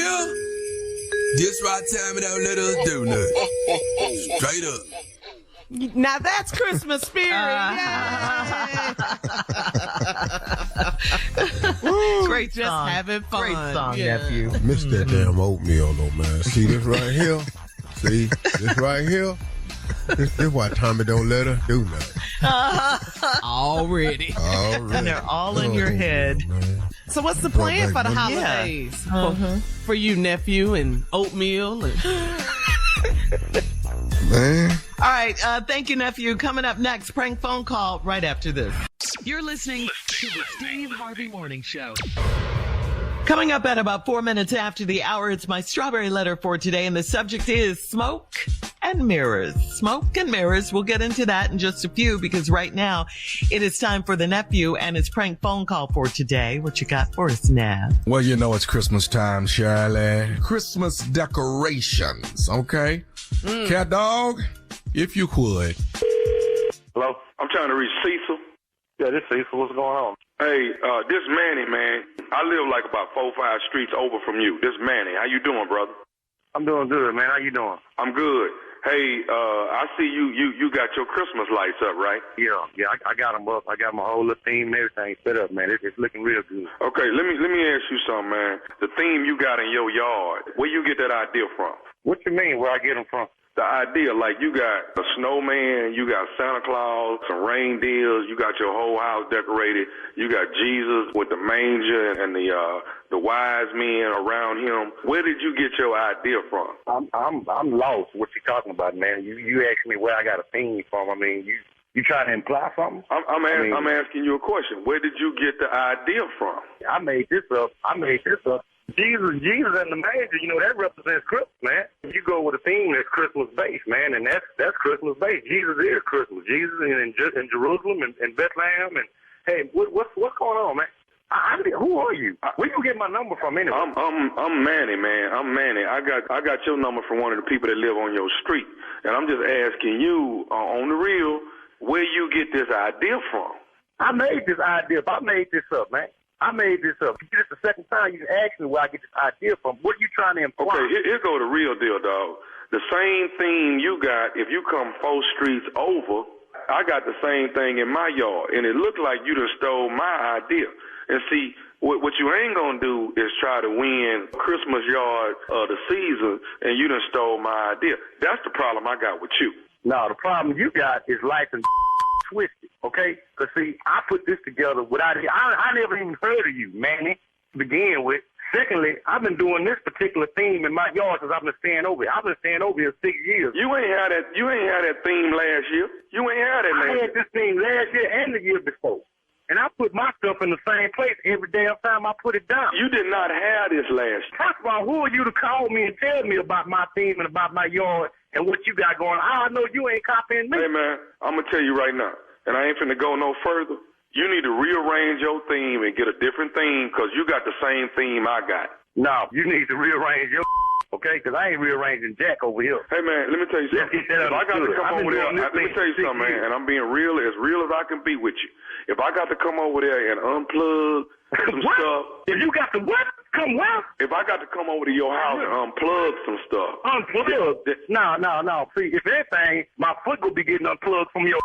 time it don't let us do nothing. Straight up. Now that's Christmas spirit. Great Just song. having fun. Great song, Yeah. nephew. Missed that damn oatmeal though, man. See this right here? See this right here? This is why Tommy don't let her do nothing. Already. And they're all in your head. Man. So what's the plan for the holidays? For you, nephew, and oatmeal? And Man. All right. Thank you, nephew. Coming up next, prank phone call right after this. You're listening to the Steve Harvey Morning Show. Coming up at about 4 minutes after the hour, it's my strawberry letter for today, and the subject is smoke and mirrors. Smoke and mirrors. We'll get into that in just a few, because right now it is time for the nephew and his prank phone call for today. What you got for us, Nav? Well, you know it's Christmas time, Shirley. Christmas decorations, okay? Cat dog, if you could. Hello? I'm trying to reach Cecil. Yeah, this Cecil. What's going on? Hey, this Manny, man. I live like about 4 or 5 streets over from you. This Manny. How you doing, brother? I'm doing good, man. How you doing? I'm good. Hey, I see you got your Christmas lights up, right? Yeah, I got them up. I got my whole little theme and everything set up, man. It's looking real good. Okay, let me ask you something, man. The theme you got in your yard, where you get that idea from? What you mean, where I get them from? The idea, like you got a snowman, you got Santa Claus, some reindeers, you got your whole house decorated, you got Jesus with the manger and the wise men around him. Where did you get your idea from? I'm lost. What you talking about, man? You asked me where I got a theme from. I mean, you trying to imply something? I'm asking you a question. Where did you get the idea from? I made this up. Jesus and the manger, you know, that represents Christmas, man. You go with a theme that's Christmas-based, man, and that's Christmas-based. Jesus is Christmas. Jesus in Jerusalem and Bethlehem. And, hey, what's going on, man? Who are you? Where you get my number from anyway? I'm Manny, man. I'm Manny. I got your number from one of the people that live on your street, and I'm just asking you, on the real, where you get this idea from? I made this idea. I made this up, man. I made this up. This is the second time you asked me where I get this idea from. What are you trying to imply? Okay, here go the real deal, dog. The same thing you got, if you come 4 streets over, I got the same thing in my yard, and it looked like you done stole my idea. And see, What you ain't gonna do is try to win Christmas yard of the season, and you done stole my idea. That's the problem I got with you. No, the problem you got is life and twisted, okay? Because, see, I put this together without it. I never even heard of you, Manny, to begin with. Secondly, I've been doing this particular theme in my yard since I've been staying over here. I've been staying over here 6 years. You ain't had that theme last year. You ain't had that last year. I had this theme last year and the year before. And I put my stuff in the same place every damn time I put it down. You did not have this last year. First of all, who are you to call me and tell me about my theme and about my yard and what you got going on? I know you ain't copying me. Hey, man, I'm going to tell you right now, and I ain't finna go no further. You need to rearrange your theme and get a different theme because you got the same theme I got. No, you need to rearrange your okay? Because I ain't rearranging Jack over here. Hey, man, let me tell you something. If I got to come over there, let me tell you something, man, and I'm being real as I can be with you. If I got to come over there and unplug some stuff. If you got to what? Come what? If I got to come over to your house and unplug some stuff. Unplug? No. See, if anything, my foot will be getting unplugged from your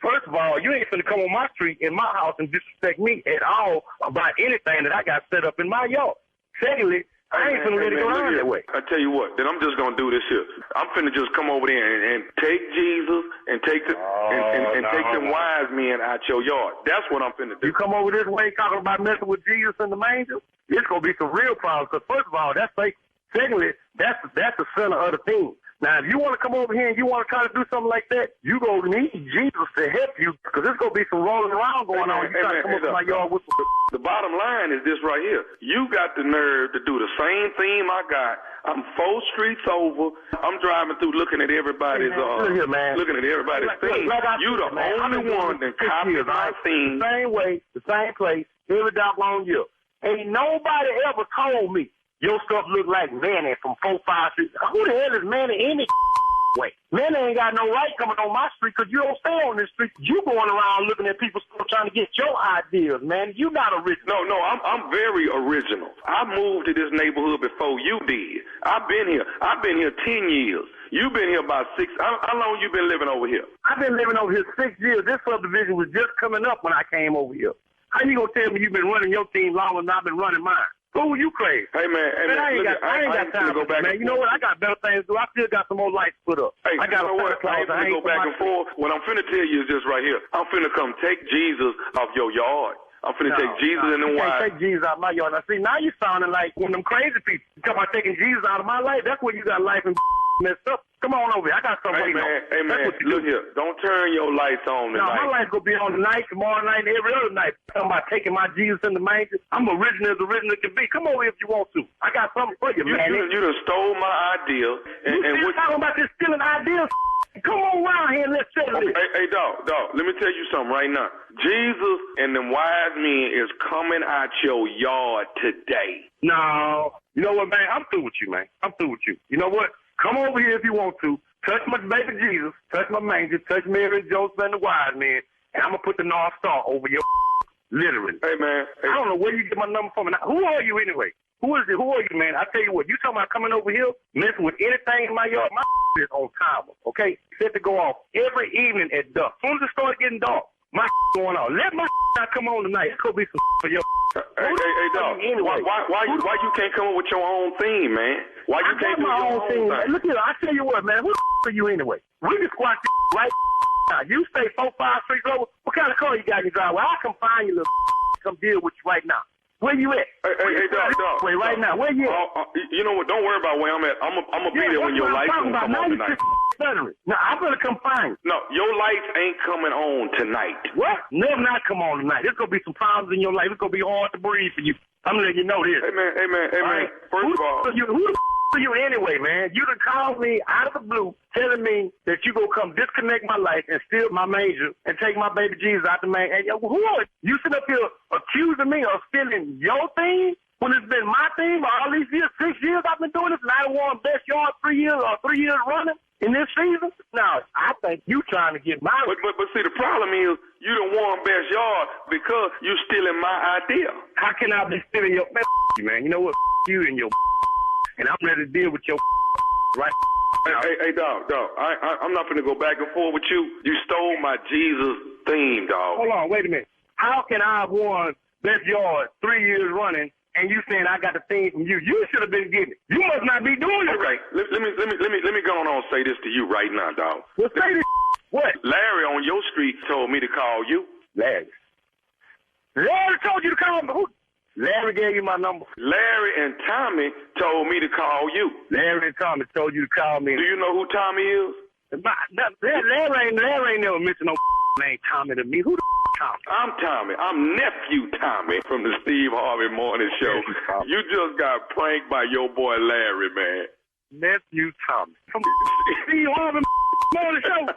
First of all, you ain't finna come on my street in my house and disrespect me at all about anything that I got set up in my yard. Secondly, I ain't finna let it go around that way. I tell you what, then I'm just gonna do this here. I'm finna just come over there and take Jesus and take take them wise men out your yard. That's what I'm finna do. You come over this way talking about messing with Jesus and the manger, it's gonna be some real problems. Because first of all, that's fake. Secondly, that's the center of the thing. Now, if you want to come over here and you want to try to do something like that, you gonna need Jesus to help you because there's gonna be some rolling around going on. You try to come up to my yard with the bottom line is this right here. You got the nerve to do the same theme I got. I'm 4 streets over. I'm driving through looking at everybody's looking at everybody's theme. You the only one that copies my theme. The same way, the same place, every doggone year. Ain't nobody ever told me your stuff look like Manny from 4-5 Street. Who the hell is Manny any way? Manny ain't got no right coming on my street because you don't stay on this street. You going around looking at people's stuff trying to get your ideas, man. You not original. No, I'm very original. I moved to this neighborhood before you did. I've been here 10 years. You've been here about 6. How long you been living over here? I've been living over here 6 years. This subdivision was just coming up when I came over here. How you gonna tell me you've been running your team longer than I've been running mine? Who you crazy? Hey, man. I ain't got time to go back, man. You know what? I got better things to do. I still got some more lights put up. Hey, I got you know what? I ain't finna go back and forth. What I'm finna tell you is this right here. I'm finna come take Jesus off your yard. I'm finna take Jesus in the wine. You can't take Jesus out of my yard. Now, see, now you sounding like one of them crazy people. You talking about taking Jesus out of my life? That's where you got life and messed up. Come on over here. I got something waiting on. Hey, man, look here. Don't turn your lights on tonight. No, my lights gonna be on tonight, tomorrow night, and every other night. Talking about taking my Jesus in the manger. I'm original as original can be. Come over here if you want to. I got something for you, man. You done stole my idea. You talking about this stealing ideas? Come on around here and let's settle this. Hey, dog, let me tell you something right now. Jesus and them wise men is coming out your yard today. No. You know what, man? I'm through with you, man. I'm through with you. You know what? Come over here if you want to. Touch my baby Jesus. Touch my manger. Touch Mary, Joseph, and the wise men. And I'm going to put the North Star over your literally. Hey, man. Hey. I don't know where you get my number from. Now, who are you anyway? Who is it? Who are you, man? I tell you what. You talking about coming over here, messing with anything in my yard? My is on timer, okay? Set to go off every evening at dusk. As soon as it starts getting dark, my going on. Let my not come on tonight. It's going to be some for your. Hey, dog. Anyway. Why you can't come up with your own theme, man? Why you can't do your own thing? Look here, I tell you what, man. Who are you anyway? We can squash right now. You stay 4-5 streets over. What kind of car you got in your driveway? I can find you, little come deal with you right now. Where you at? Hey, dog. Wait, right now. Where you at? You know what? Don't worry about where I'm at. I'm gonna be there when your lights don't come on tonight. Now, I'm gonna come find you. No, your lights ain't coming on tonight. What? Never not come on tonight. There's gonna be some problems in your life. It's gonna be hard to breathe for you. I'm gonna let you know this. Hey, man. Right? First of all, who the are you anyway, man? You done called me out of the blue telling me that you gonna come disconnect my life and steal my manger and take my baby Jesus out the manger. Hey, who are you? You sit up here accusing me of stealing your thing when it's been my thing all these years, 6 years I've been doing this, and I won best yard 3 years running in this season? Now, I think you trying to get my... But see, the problem is you done won best yard because you stealing my idea. How can I be stealing your... Man, you know what? You and your... And I'm ready to deal with your right now. Hey, dog. I'm not going to go back and forth with you. You stole my Jesus theme, dog. Hold on, wait a minute. How can I have won best yard 3 years running, and you saying I got the thing from you. You should have been getting it. You must not be doing it right. Let me go on and say this to you right now, dog. Well, say this. What? Larry on your street told me to call you. Larry told you to call me. Who? Larry gave you my number. Larry and Tommy told me to call you. Larry and Tommy told you to call me. Do you know who Tommy is? Larry ain't never mentioned no name Tommy to me. Who the Tommy? I'm Tommy. I'm nephew Tommy from the Steve Harvey Morning Show. You just got pranked by your boy Larry, man. Nephew Tommy. From Steve Harvey Morning Show.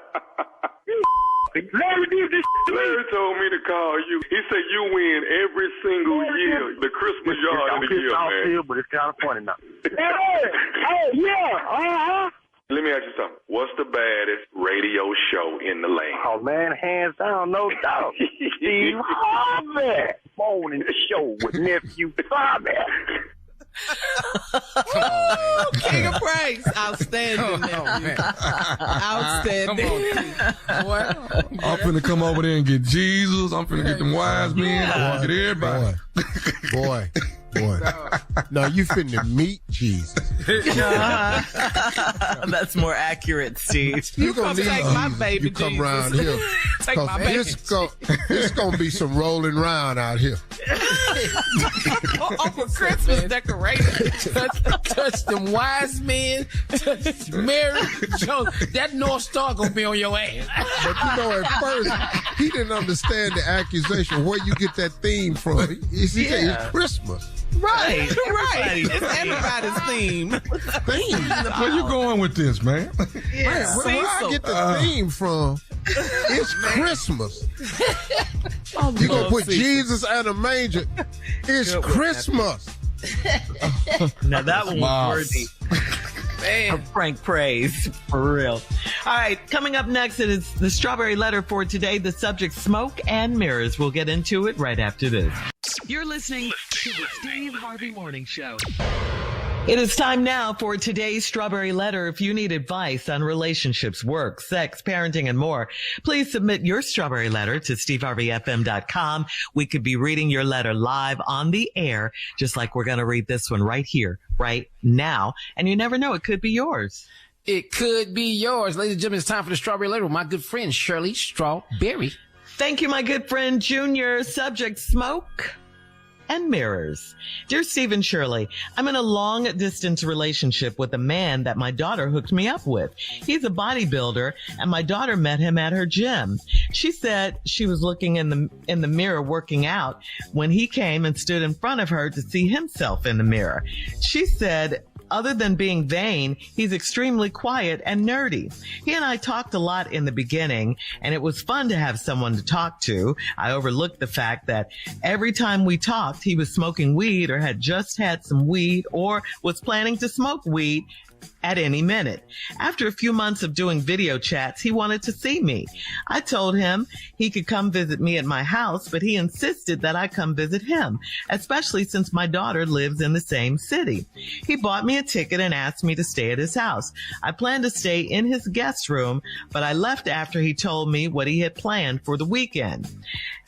Larry did this to me. Larry told me to call you. He said you win every single year, the Christmas yard of the year, man. Still, but it's kind of funny now. Oh, yeah. Let me ask you something. What's the baddest radio show in the land? Oh, man, hands down, no doubt. Steve Harvey Morning Show with nephew Tommy. King of praise. Outstanding. Outstanding. I'm finna come over there and get Jesus. I'm finna get them wise men. I'm finna get everybody. Boy. No, you finna meet Jesus. That's more accurate, Steve. You come take my baby You come Jesus. around here. Take my baby. It's gonna be some rolling around out here. Uncle Christmas decorated. touch them wise men. Touch Mary. That North Star gonna be on your ass. But you know, at first, he didn't understand the accusation, where you get that theme from. He said it's Christmas. Right. It's everybody's theme. Where you going with this, man? Man, where I get the theme from? It's Christmas. You gonna put Jesus at a manger? It's Christmas. Now that one was worthy. Man. Frank praise, for real. All right, coming up next, it is the strawberry letter for today. The subject, smoke and mirrors. We'll get into it right after this. You're listening to the Steve Harvey Morning Show. It is time now for today's strawberry letter. If you need advice on relationships, work, sex, parenting, and more, please submit your strawberry letter to steveharveyfm.com. We could be reading your letter live on the air, just like we're going to read this one right here, right now. And you never know, it could be yours. It could be yours. Ladies and gentlemen, it's time for the strawberry letter with my good friend, Shirley Strawberry. Thank you, my good friend, Junior. Subject, smoke and mirrors. Dear Steve and Shirley, I'm in a long-distance relationship with a man that my daughter hooked me up with. He's a bodybuilder, and my daughter met him at her gym. She said she was looking in the mirror working out when he came and stood in front of her to see himself in the mirror. She said, other than being vain, he's extremely quiet and nerdy. He and I talked a lot in the beginning, and it was fun to have someone to talk to. I overlooked the fact that every time we talked, he was smoking weed or had just had some weed or was planning to smoke weed at any minute. After a few months of doing video chats, he wanted to see me. I told him he could come visit me at my house, but he insisted that I come visit him, especially since my daughter lives in the same city. He bought me a ticket and asked me to stay at his house. I planned to stay in his guest room, but I left after he told me what he had planned for the weekend.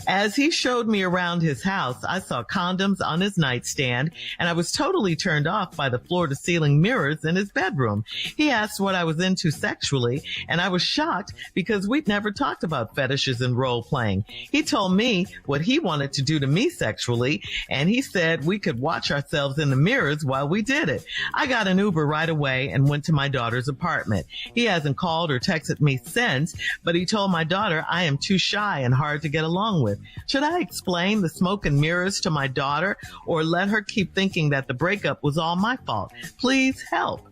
As he showed me around his house, I saw condoms on his nightstand, and I was totally turned off by the floor-to-ceiling mirrors in his bedroom. He asked what I was into sexually, and I was shocked because we'd never talked about fetishes and role-playing. He told me what he wanted to do to me sexually, and he said we could watch ourselves in the mirrors while we did it. I got an Uber right away and went to my daughter's apartment. He hasn't called or texted me since, but he told my daughter I am too shy and hard to get along with. Should I explain the smoke and mirrors to my daughter or let her keep thinking that the breakup was all my fault? Please help.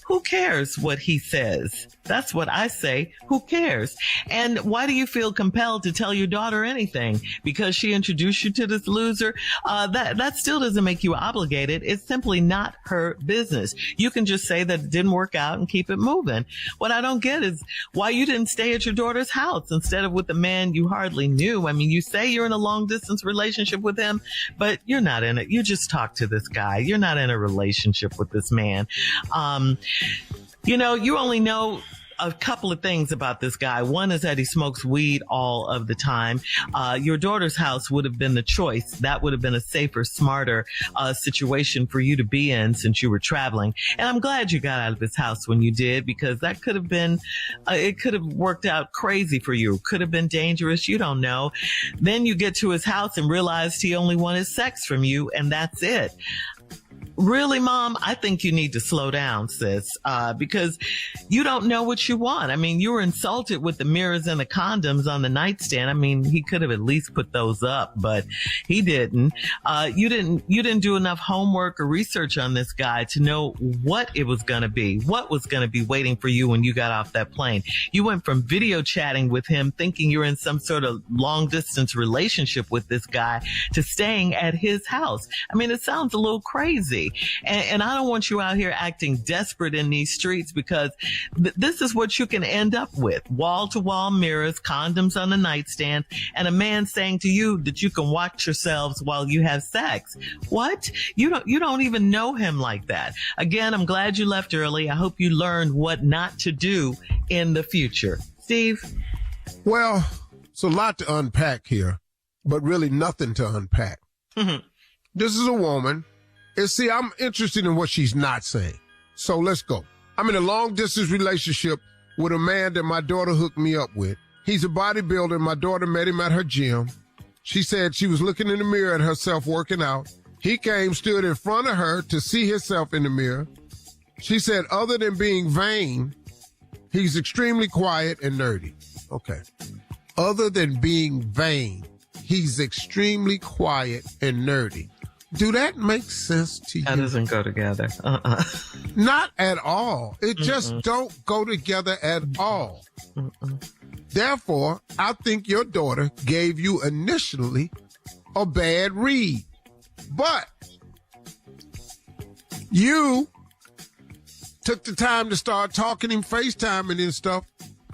Who cares what he says? That's what I say. Who cares? And why do you feel compelled to tell your daughter anything? Because she introduced you to this loser? That still doesn't make you obligated. It's simply not her business. You can just say that it didn't work out and keep it moving. What I don't get is why you didn't stay at your daughter's house instead of with a man you hardly knew. I mean, you say you're in a long distance relationship with him, but you're not in it. You just talked to this guy. You're not in a relationship with this man. You know, you only know a couple of things about this guy. One is that he smokes weed all of the time. Your daughter's house would have been the choice. That would have been a safer, smarter situation for you to be in since you were traveling. And I'm glad you got out of his house when you did, because that could have been, it could have worked out crazy for you. Could have been dangerous. You don't know. Then you get to his house and realized he only wanted sex from you, and that's it. Really, Mom, I think you need to slow down, sis, because you don't know what you want. I mean, you were insulted with the mirrors and the condoms on the nightstand. I mean, he could have at least put those up, but he didn't. You didn't do enough homework or research on this guy to know what it was going to be, what was going to be waiting for you when you got off that plane. You went from video chatting with him, thinking you're in some sort of long distance relationship with this guy, to staying at his house. I mean, it sounds a little crazy. And I don't want you out here acting desperate in these streets, because this is what you can end up with. Wall-to-wall mirrors, condoms on the nightstand, and a man saying to you that you can watch yourselves while you have sex. What? You don't even know him like that. Again, I'm glad you left early. I hope you learned what not to do in the future. Steve? Well, it's a lot to unpack here, but really nothing to unpack. Mm-hmm. This is a woman. And see, I'm interested in what she's not saying. So let's go. I'm in a long-distance relationship with a man that my daughter hooked me up with. He's a bodybuilder. My daughter met him at her gym. She said she was looking in the mirror at herself working out. He came, stood in front of her to see himself in the mirror. She said, other than being vain, he's extremely quiet and nerdy. Okay. Other than being vain, he's extremely quiet and nerdy. Do that make sense to you? That doesn't go together. Not at all. It just don't go together at all. Therefore, I think your daughter gave you initially a bad read. But you took the time to start talking him, FaceTiming and stuff,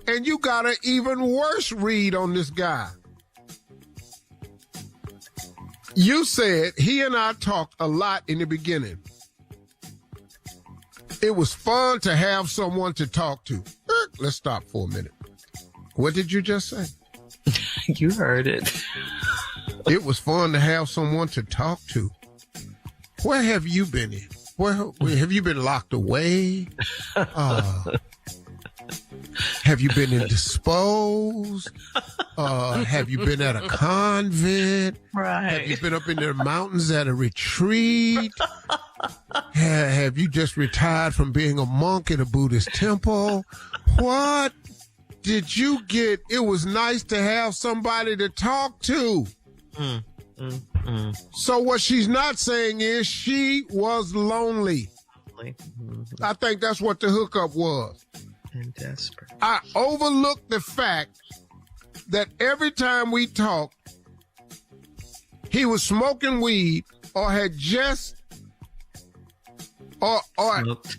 and you got an even worse read on this guy. You said he and I talked a lot in the beginning. It was fun to have someone to talk to. Let's stop for a minute. What did you just say? You heard it. It was fun to have someone to talk to. Where have you been in? Where have you been locked away? Have you been indisposed? Have you been at a convent? Right. Have you been up in the mountains at a retreat? Have you just retired from being a monk in a Buddhist temple? What did you get? It was nice to have somebody to talk to. So what she's not saying is she was lonely. I think that's what the hookup was. And desperate. I overlooked the fact that every time we talked, he was smoking weed or had just Smoked.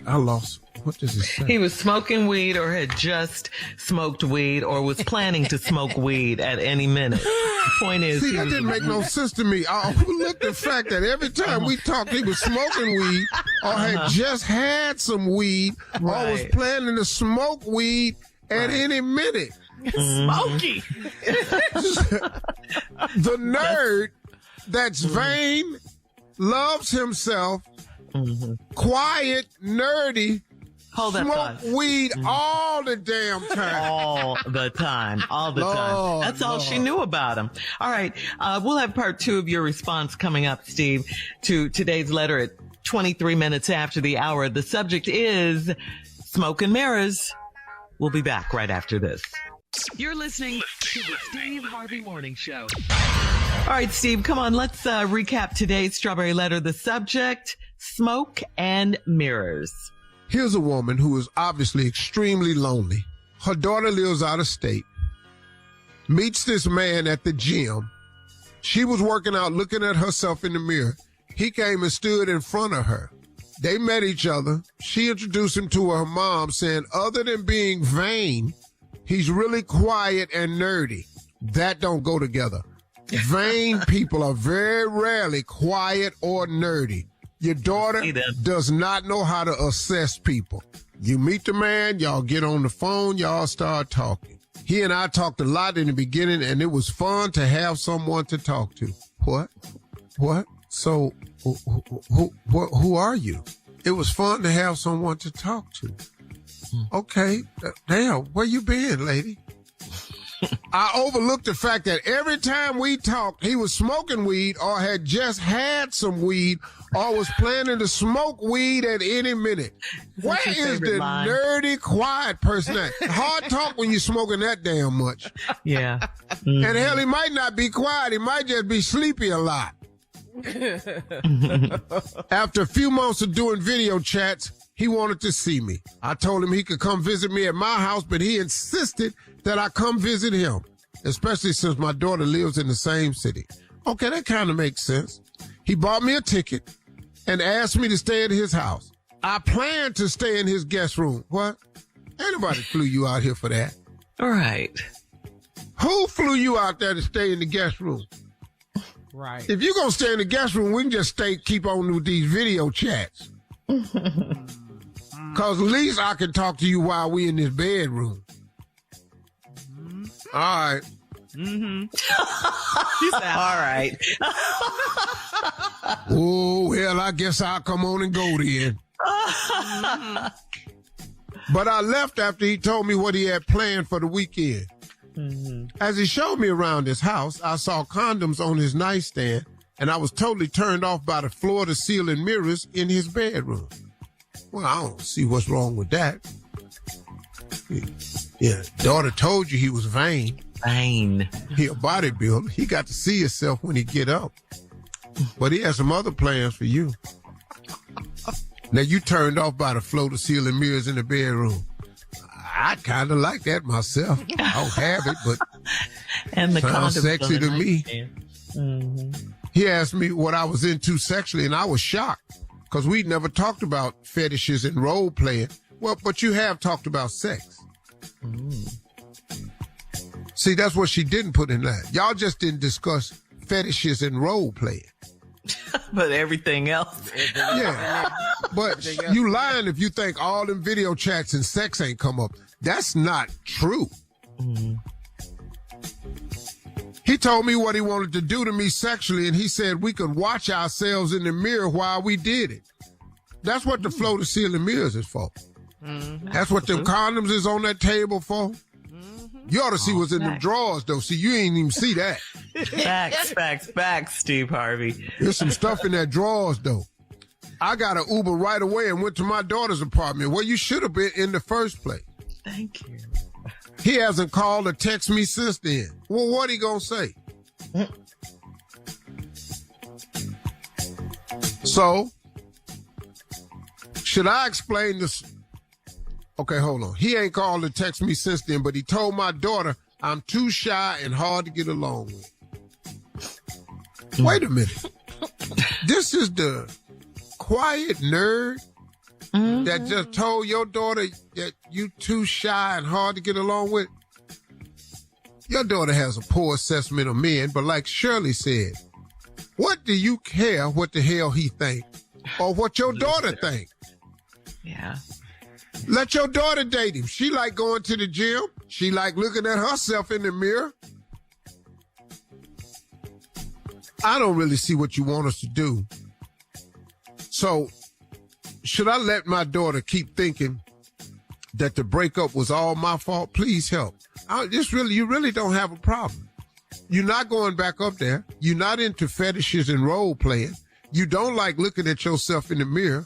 I lost. What does it say? He was smoking weed or had just smoked weed or was planning to smoke weed at any minute. The point is, see, that didn't make no sense to me. I overlooked the fact that every time we talked, he was smoking weed or had just had some weed or was planning to smoke weed at any minute. Smoky. The nerd that's vain, loves himself, quiet, nerdy, Hold that smoke thought. weed all the damn time. All the time. All the Lord, time. That's all she knew about him. All right. We'll have part 2 of your response coming up, Steve, to today's letter at 23 minutes after the hour. The subject is smoke and mirrors. We'll be back right after this. You're listening to the Steve Harvey Morning Show. All right, Steve, come on. Let's recap today's Strawberry Letter. The subject, smoke and mirrors. Here's a woman who is obviously extremely lonely. Her daughter lives out of state. Meets this man at the gym. She was working out, looking at herself in the mirror. He came and stood in front of her. They met each other. She introduced him to her mom, saying, other than being vain, he's really quiet and nerdy. That don't go together. Vain people are very rarely quiet or nerdy. Your daughter does not know how to assess people. You meet the man, y'all get on the phone, y'all start talking. He and I talked a lot in the beginning, and it was fun to have someone to talk to. What? So, who are you? It was fun to have someone to talk to. Okay, damn, where you been, lady? I overlooked the fact that every time we talked, he was smoking weed or had just had some weed or was planning to smoke weed at any minute. Where is the nerdy, quiet person at? Hard talk when you're smoking that damn much. Yeah. Mm-hmm. And hell, he might not be quiet. He might just be sleepy a lot. After a few months of doing video chats, he wanted to see me. I told him he could come visit me at my house, but he insisted that I come visit him, especially since my daughter lives in the same city. Okay, that kind of makes sense. He bought me a ticket and asked me to stay at his house. I planned to stay in his guest room. What? Anybody flew you out here for that? All right. Who flew you out there to stay in the guest room? Right. If you're going to stay in the guest room, we can just keep on with these video chats. Because at least I can talk to you while we in this bedroom. Mm-hmm. All right. Mm-hmm. She said, all right. Oh, well, I guess I'll come on and go then. But I left after he told me what he had planned for the weekend. Mm-hmm. As he showed me around his house, I saw condoms on his nightstand, and I was totally turned off by the floor-to-ceiling mirrors in his bedroom. Well, I don't see what's wrong with that. Yeah, daughter told you he was vain. Vain. He a bodybuilder. He got to see himself when he get up. But he has some other plans for you. Now, you turned off by the floor-to-ceiling mirrors in the bedroom. I kind of like that myself. I don't have it, but and the sounds sexy to me. Mm-hmm. He asked me what I was into sexually, and I was shocked because we'd never talked about fetishes and role playing. Well, but you have talked about sex. Mm. See, that's what she didn't put in that. Y'all just didn't discuss fetishes and role playing. But everything else. Yeah. But you lying if you think all them video chats and sex ain't come up. That's not true. Mm-hmm. He told me what he wanted to do to me sexually, and he said we could watch ourselves in the mirror while we did it. That's what the floor-to-ceiling mirrors is for. Mm-hmm. That's what them condoms is on that table for. You ought to see what's in them drawers, though. See, you ain't even see that. Facts, Steve Harvey. There's some stuff in that drawers, though. I got an Uber right away and went to my daughter's apartment, where you should have been in the first place. Thank you. He hasn't called or texted me since then. Well, what he gonna say? So, should I explain this? Okay, hold on. He ain't called or texted me since then, but he told my daughter I'm too shy and hard to get along with. Wait a minute. This is the quiet nerd that just told your daughter that you too shy and hard to get along with? Your daughter has a poor assessment of men, but like Shirley said, what do you care what the hell he think or what your daughter think? Yeah. Let your daughter date him. She like going to the gym. She like looking at herself in the mirror. I don't really see what you want us to do. So, should I let my daughter keep thinking that the breakup was all my fault? Please help. You really don't have a problem. You're not going back up there. You're not into fetishes and role playing. You don't like looking at yourself in the mirror.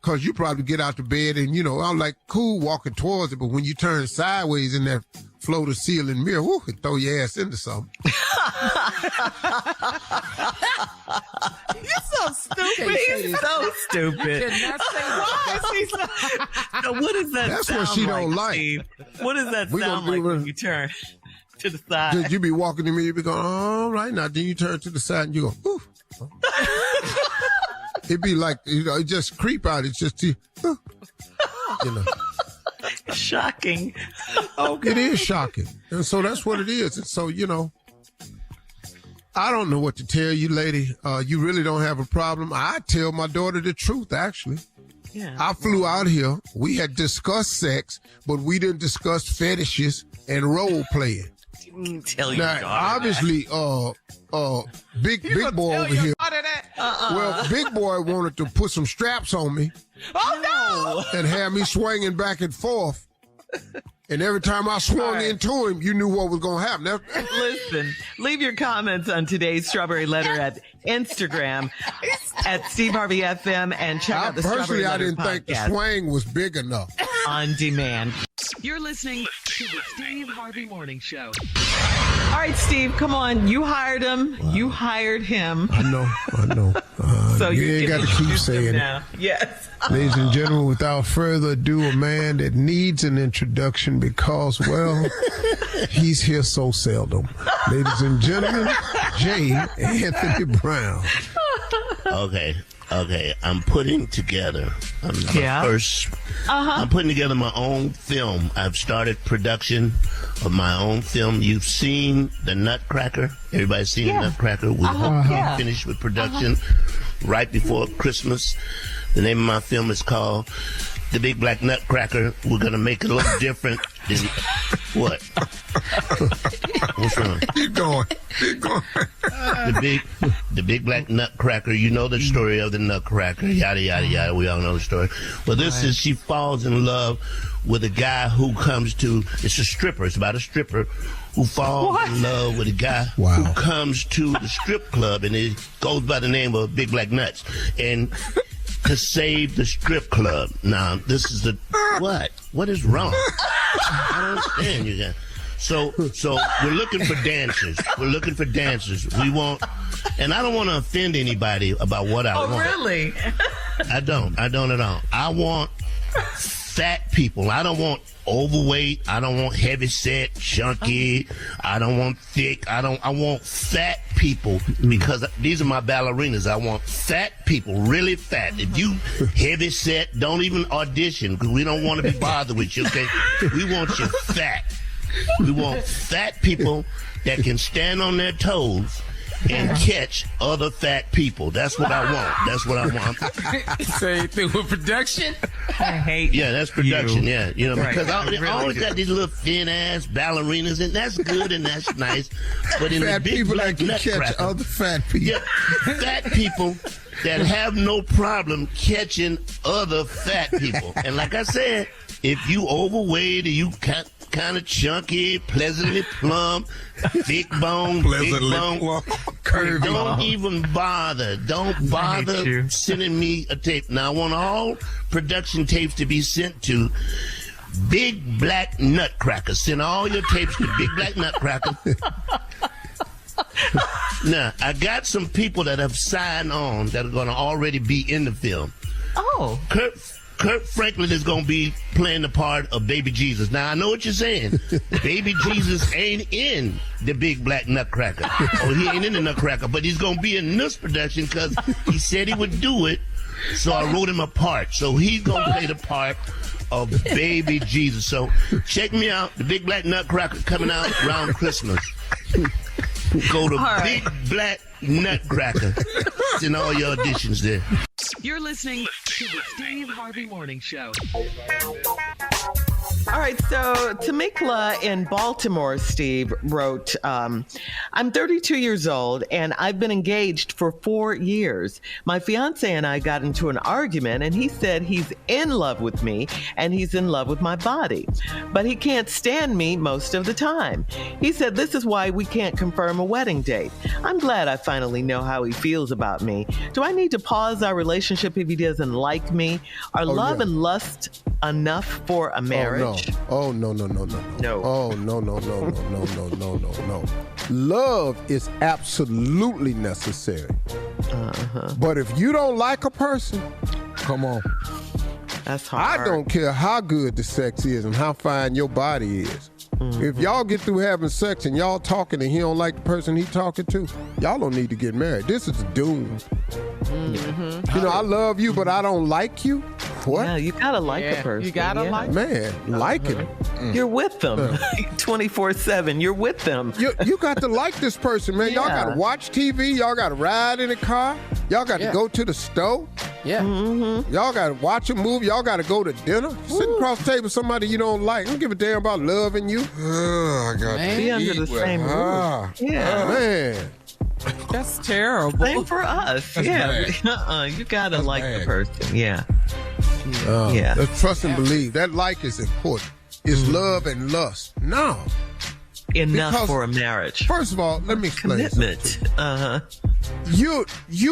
Cause you probably get out the bed and, I'm like cool walking towards it. But when you turn sideways in that floor-to-ceiling mirror, whoo, it throw your ass into something. You're so stupid. He's so stupid. Why is he so... So what does that That's sound what she like, don't like. Steve? What does that sound like when you turn to the side? You be walking to me, you be going, all right, now then you turn to the side and you go, ooh. It'd be like, it just creep out. It's just, Shocking. Okay. It is shocking. And so that's what it is. And so, I don't know what to tell you, lady. You really don't have a problem. I tell my daughter the truth, actually. Yeah. I flew out here. We had discussed sex, but we didn't discuss fetishes and role playing. Tell now, obviously, big boy over here. Well, big boy wanted to put some straps on me. Oh no! And have me swinging back and forth. And every time I swung into him, you knew what was going to happen. Listen, leave your comments on today's Strawberry Letter at Instagram at Steve Harvey FM and check out the Strawberry Letter I didn't think the swing was big enough. On demand. You're listening to the Steve Harvey Morning Show. All right, Steve, come on. You hired him. Wow. You hired him. I know. So you ain't got to keep saying it. Yes. Ladies and gentlemen, without further ado, a man that needs an introduction because, well, he's here so seldom. Ladies and gentlemen, J. Anthony Brown. Okay. I'm putting together. I'm putting together my own film. I've started production of my own film. You've seen the Nutcracker. Everybody's seen the Nutcracker. We're finished with production right before Christmas. The name of my film is called The Big Black Nutcracker. We're going to make it a little different than what? What's wrong? Keep going. The Big Black Nutcracker. You know the story of the Nutcracker. Yada, yada, yada. We all know the story. Well, this is she falls in love with a guy who comes to, it's a stripper. It's about a stripper who falls in love with a guy who comes to the strip club, and it goes by the name of Big Black Nuts. And to save the strip club. Now, this is the what? What is wrong? I don't understand you guys. So we're looking for dancers. We want, and I don't want to offend anybody about what I want. Oh, really? I don't at all. I want fat people. I don't want overweight. I don't want heavy set, chunky. I don't want thick. I want fat people because these are my ballerinas. I want fat people, really fat. If you heavy set, don't even audition because we don't want to be bothered with you, okay? We want you fat. We want fat people that can stand on their toes and catch other fat people. That's what I want. Same thing with production. I hate that's production. You. Yeah, because I always got these little thin ass ballerinas, and that's good and that's nice. But in fat the Big people Black that can catch Nutcracker, other fat people. Yeah, fat people that have no problem catching other fat people. And like I said, if you overweight or you kind of chunky, pleasantly plump, thick bone, big bone, curvy. Don't even bother. Don't bother sending me a tape. Now, I want all production tapes to be sent to Big Black Nutcracker. Send all your tapes to Big Black Nutcracker. Now, I got some people that have signed on that are going to already be in the film. Oh. Kurt Franklin is going to be playing the part of Baby Jesus. Now, I know what you're saying. Baby Jesus ain't in the Big Black Nutcracker. Or he ain't in the Nutcracker, but he's going to be in this production because he said he would do it. So I wrote him a part. So he's going to play the part of Baby Jesus. So check me out. The Big Black Nutcracker coming out around Christmas. Go to Big Black Nutcracker. Send all your auditions there. You're listening to the Steve Harvey Morning Show. All right, so Tamikla in Baltimore, Steve, wrote, I'm 32 years old, and I've been engaged for 4 years. My fiance and I got into an argument, and he said he's in love with me, and he's in love with my body. But he can't stand me most of the time. He said this is why we can't confirm a wedding date. I'm glad I finally know how he feels about me. Do I need to pause our relationship if he doesn't like me? Are love and lust enough for a marriage? Oh, no. No. Oh, no. Love is absolutely necessary. But if you don't like a person, come on. That's hard. I don't care how good the sex is and how fine your body is. If y'all get through having sex and y'all talking and he don't like the person he talking to, y'all don't need to get married. This is doomed. You know, I love you, but I don't like you. What? Yeah, you gotta like the person. You gotta like man, liking. You're with them 24/7. You're with them. You got to like this person, man. Y'all gotta watch TV. Y'all gotta ride in the car. Y'all got to go to the store. Yeah. Mm-hmm. Y'all got to watch a movie. Y'all got to go to dinner. Sitting across the table with somebody you don't like. Don't give a damn about loving you. I got to be under the same roof. Yeah. Man. That's terrible. Same for us. That's yeah. You got to like the person. Yeah. Yeah. Trust and believe. That like is important. It's love and lust. No. Enough for a marriage. First of all, let me explain. Commitment. You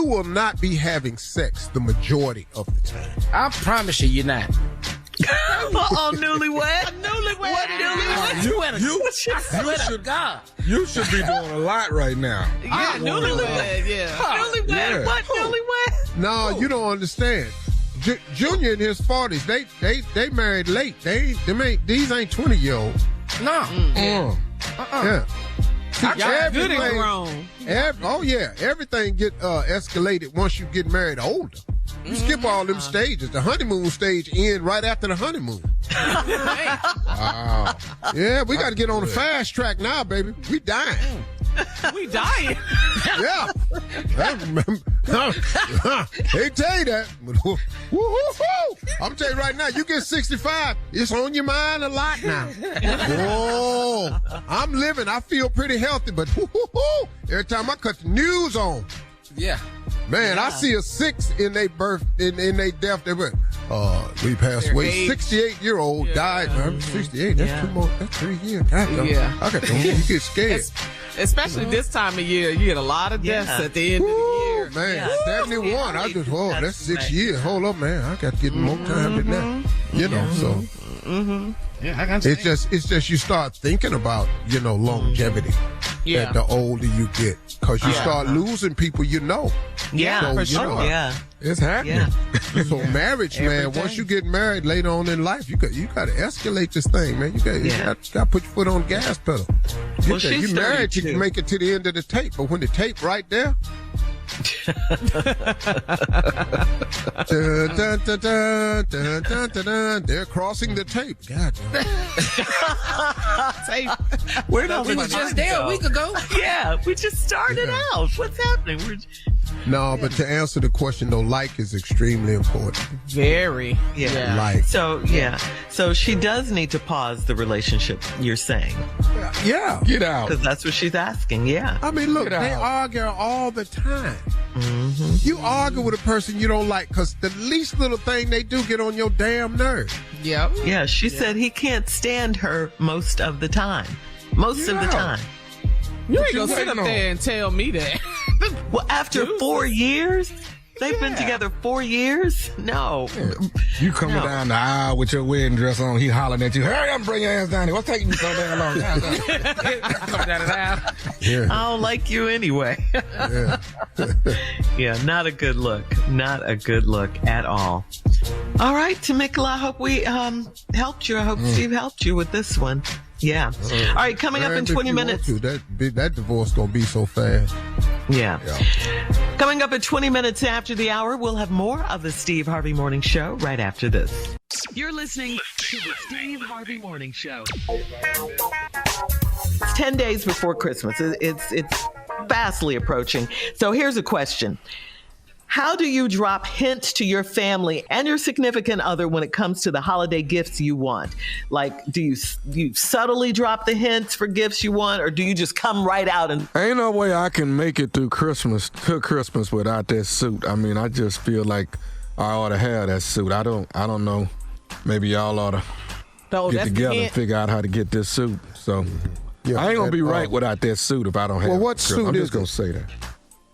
will not be having sex the majority of the time. I promise you're not. Oh, newlywed. What newlywed? You should be doing a lot right now. Yeah, newlywed. Yeah. Newlywed. Yeah. What newlywed? No, you don't understand. Junior in his 40s, they married late. These ain't 20-year-olds. No. Yeah. Y'all good and grown. Everything get escalated once you get married older. You skip all them stages. The honeymoon stage end right after the honeymoon. Wow. Yeah, we got to get on the fast track now, baby. We dying. We dying. Yeah. They tell you that. I'm telling you right now, you get 65, it's on your mind a lot now. Oh, I'm living. I feel pretty healthy, but every time I cut the news on, yeah. Man, I see a 6 in their birth, in their death. They went, we passed away. 68-year-old died. 68. That's 2 more. That's 3 years. Yeah. I got you get scared. Especially this time of year, you get a lot of deaths at the end of the year. Man, 71. I just, that's 6 years. Hold up, man. I got to get more time than that. You know, so. Mm-hmm. Yeah, I got to. It's just you start thinking about, longevity. Yeah. The older you get, because you start losing people you know. Yeah, so, for sure. Yeah. It's happening. Yeah. So marriage, man, once you get married later on in life, you got to escalate this thing, man. You got to put your foot on the gas pedal. You married, you can make it to the end of the tape, but when the tape right there. They're crossing the tape. God damn. We were just there a week ago. Yeah, we just started out. What's happening? But to answer the question, though, like is extremely important. Very. Yeah. Like. So she does need to pause the relationship, you're saying. Yeah. Get out. Because that's what she's asking. Yeah. I mean, look, they argue all the time. Mm-hmm. You argue with a person you don't like because the least little thing they do get on your damn nerve. Yep. Yeah, she said he can't stand her most of the time. Most of the time. You ain't gonna sit up there and tell me that. Well, after 4 years? They've been together 4 years? No. Yeah. You coming down the aisle with your wedding dress on, he hollering at you, hurry up and bring your ass down here. What's taking you so damn long? Coming down the aisle. Yeah. I don't like you anyway. Yeah, not a good look. Not a good look at all. All right, Tamikla, I hope we helped you. I hope Steve helped you with this one. Yeah. All right, coming up in 20 minutes. That divorce gonna be so fast. Yeah. Coming up at 20 minutes after the hour, we'll have more of the Steve Harvey Morning Show right after this. You're listening to the Steve Harvey Morning Show. It's 10 days before Christmas. It's fastly approaching. So here's a question. How do you drop hints to your family and your significant other when it comes to the holiday gifts you want? Like, do you subtly drop the hints for gifts you want, or do you just come right out and... Ain't no way I can make it through Christmas without that suit. I mean, I just feel like I ought to have that suit. I don't know. Maybe y'all ought to get together and figure out how to get this suit. So I ain't gonna be right without that suit if I don't have it. Well, what suit I'm is just gonna say that.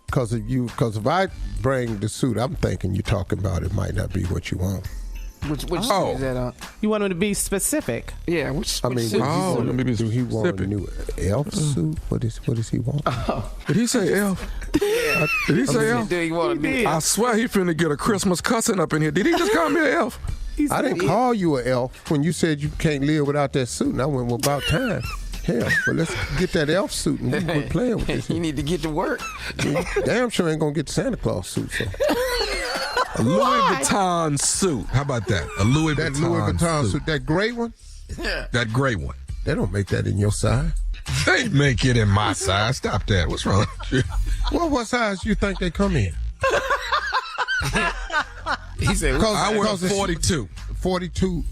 Because if I bring the suit, I'm thinking you're talking about it might not be what you want. Which suit is that? You want him to be specific. Yeah, which suit? Let me be do he want specific. a new elf suit? What does he want? Did he say elf? Yeah. Did he say elf? Do you want to be? I swear he finna get a Christmas cussing up in here. Did he just call me an elf? I didn't call you an elf when you said you can't live without that suit, and I went, well, about time. Hell, but let's get that elf suit and we quit playing with this. You need to get to work. Damn sure ain't gonna get the Santa Claus suit. So. A Louis Vuitton suit. How about that? A Louis Vuitton suit. That gray one? Yeah. That gray one. They don't make that in your size. They make it in my size. Stop that. What's wrong with you? Well, what size you think they come in? He said, I wear 42. 42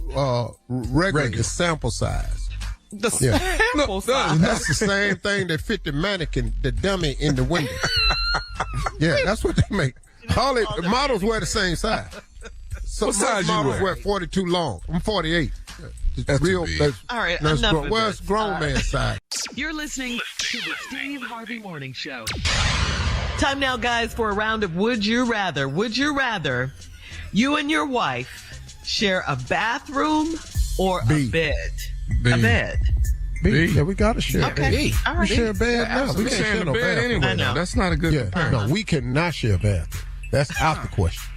regular is sample size. The sample size. That's the same thing that fit the mannequin, the dummy in the window. Yeah, that's what they make. All the models wear the same size. So what size models you wear? 42 long. I'm 48. That's real. All right, enough of where's this. grown man size? You're listening to the Steve Harvey Morning Show. Time now, guys, for a round of Would You Rather. Would you rather you and your wife share a bathroom or a bed? B. A bed. B. Yeah, we got to share. Okay. B. All We right. share a bed now. We can't share share the bed bathroom. anyway. I know. That's not a good comparison. No, we cannot share a bathroom. That's out the question.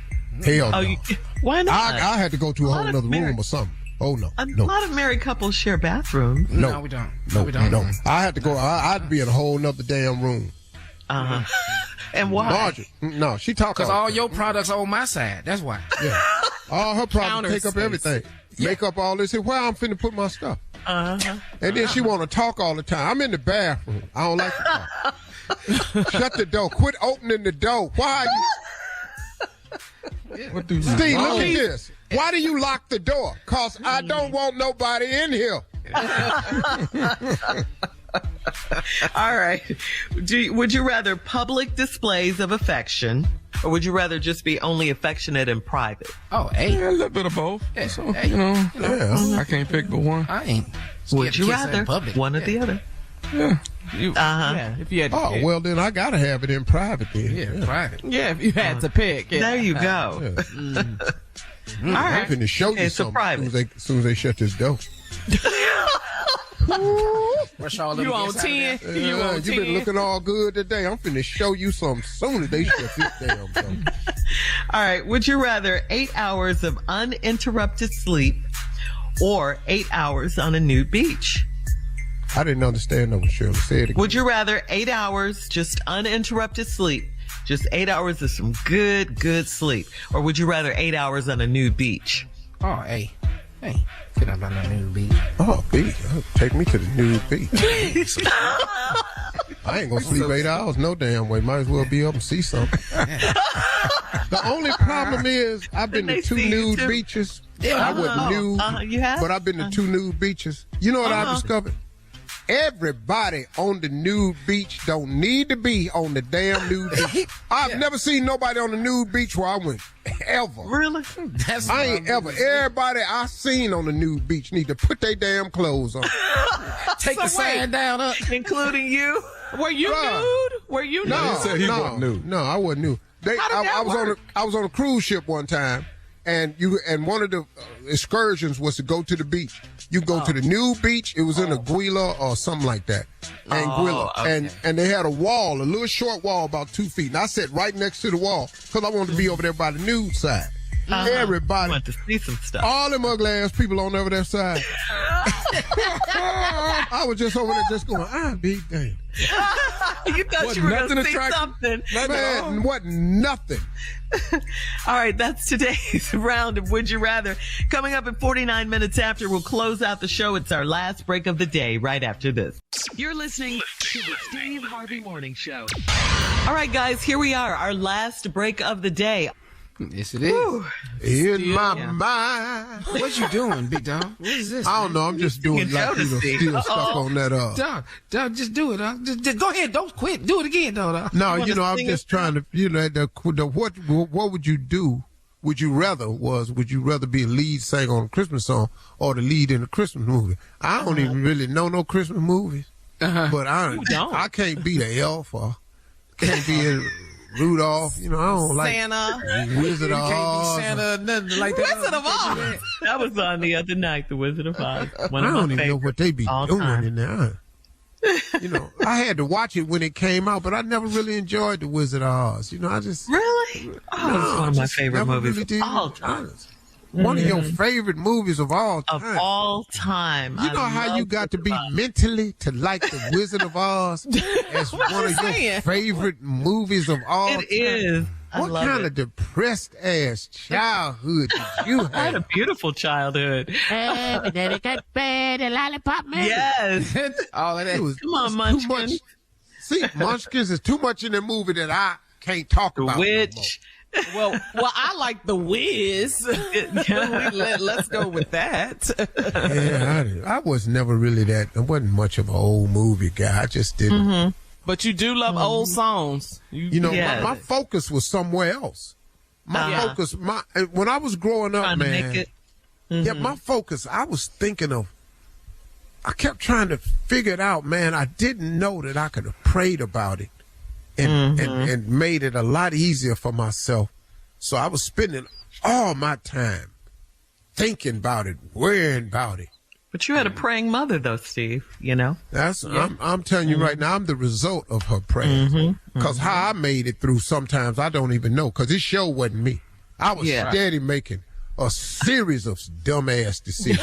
Hell no. Why not? I had to go to a whole lot of other room married- or something. Oh, no. A No. lot of married couples share bathrooms. No, we don't. No, we don't. no. I had to go. I'd be in a whole nother damn room. Uh-huh. And why? Marjorie, no, she talking. Because all your products are on my side. That's why. Yeah. All her problems take up space. everything. Make up all this. Where I'm finna put my stuff. Uh-huh. And then she want to talk all the time. I'm in the bathroom. I don't like to talk. Shut the door. Quit opening the door. Why are you... What do you Steve, look at this. Why do you lock the door? Because I don't want nobody in here. All right. Would you rather public displays of affection, or would you rather just be only affectionate in private? Oh, hey. Yeah, a little bit of both. Yeah, So, hey. you know, Yeah. I can't pick but one. I ain't. Would you scared to kiss her in rather public. one or the other? Yeah. Yeah, if you had to Oh, pick. well, then I got to have it in private then. Yeah, private. Yeah, if you had to pick. Yeah. There you go. Yeah. All right. I'm finna show you Okay, so something private. as soon as they shut this door. Rush all them You on guests out of 10? there. You on 10? You been looking all good today. I'm finna show you something soon as they shut this damn door. All right. Would you rather 8 hours of uninterrupted sleep or 8 hours on a nude beach? I didn't understand that, Shirley. Say it again. Would you rather 8 hours just uninterrupted sleep, just 8 hours of some good sleep, or would you rather 8 hours on a nude beach? Oh, hey. Hey. Get up on that new beach. Oh, beach. Take me to the nude beach. I ain't gonna sleep 8 hours no damn way. Might as well be up and see something. The only problem is I've been They to 2 see you nude too. beaches. I wasn't nude, You have? but I've been to 2 nude beaches. You know what I discovered? Everybody on the nude beach don't need to be on the damn nude beach. I've never seen nobody on the nude beach where I went. Ever. Really? That's I ain't ever. Everybody I seen on the nude beach need to put their damn clothes on. Take the sand down up. Including you? Were you Bruh. nude? Were you nude? No, He said he wasn't nude. No, I wasn't nude. I was on a cruise ship one time, and one of the excursions was to go to the beach. You go to the nude beach. It was in Aguila or something like that. Anguilla. okay. And they had a wall, a little short wall about 2 feet. And I sat right next to the wall because I wanted to be over there by the nude side. Everybody. Want to see some stuff. All them ugly ass people on over that side. I was just over there just going, I'll be damned. You thought What, you were going nothing to see attractive? something. Man, wasn't nothing. All right, that's today's round of Would You Rather. Coming up at 49 minutes after, we'll close out the show. It's our last break of the day right after this. You're listening to the Steve Harvey Morning Show. All right, guys, here we are, our last break of the day. Yes, it is. In my mind. What you doing, big dog? What is this? I don't know. I'm just doing like still stuck on that. Dog, just do it. Just go ahead. Don't quit. Do it again, dog. No, I'm just trying to. What would you do? Would you rather be a lead singer on a Christmas song or the lead in a Christmas movie? I don't even really know no Christmas movies, but I can't be the elf or can't be in Rudolph. I don't like Santa. Wizard of Oz. Can't be Santa, nothing like that. Wizard of Oz. That was on the other night, The Wizard of Oz. One I of don't my even know what they be all doing time. in there. I had to watch it when it came out, but I never really enjoyed The Wizard of Oz. I just Really? Oh, it's one of my favorite never movies really of did. all time. One of your favorite movies of all time. Of all time. You know how you got to be mentally to like The Wizard of Oz as one of your favorite movies of all time? It is. I What love kind it. of depressed ass childhood did you I had a have? beautiful childhood. Yes. All of that. It was Come on, too Munchkin. much. See, Munchkins is too much in the movie that I can't talk The about. Witch. Well, I like The Wiz. Let's go with that. Yeah, I was never really that. I wasn't much of an old movie guy. I just didn't. Mm-hmm. But you do love old songs. My focus was somewhere else. My focus, when I was growing up, man. Yeah, my focus, I was thinking of. I kept trying to figure it out, man. I didn't know that I could have prayed about it and made it a lot easier for myself. So I was spending all my time thinking about it, worrying about it. But you had a praying mother, though, Steve, That's I'm telling you right now, I'm the result of her prayers. Because how I made it through sometimes, I don't even know, because this show wasn't me. I was steady making a series of dumbass decisions.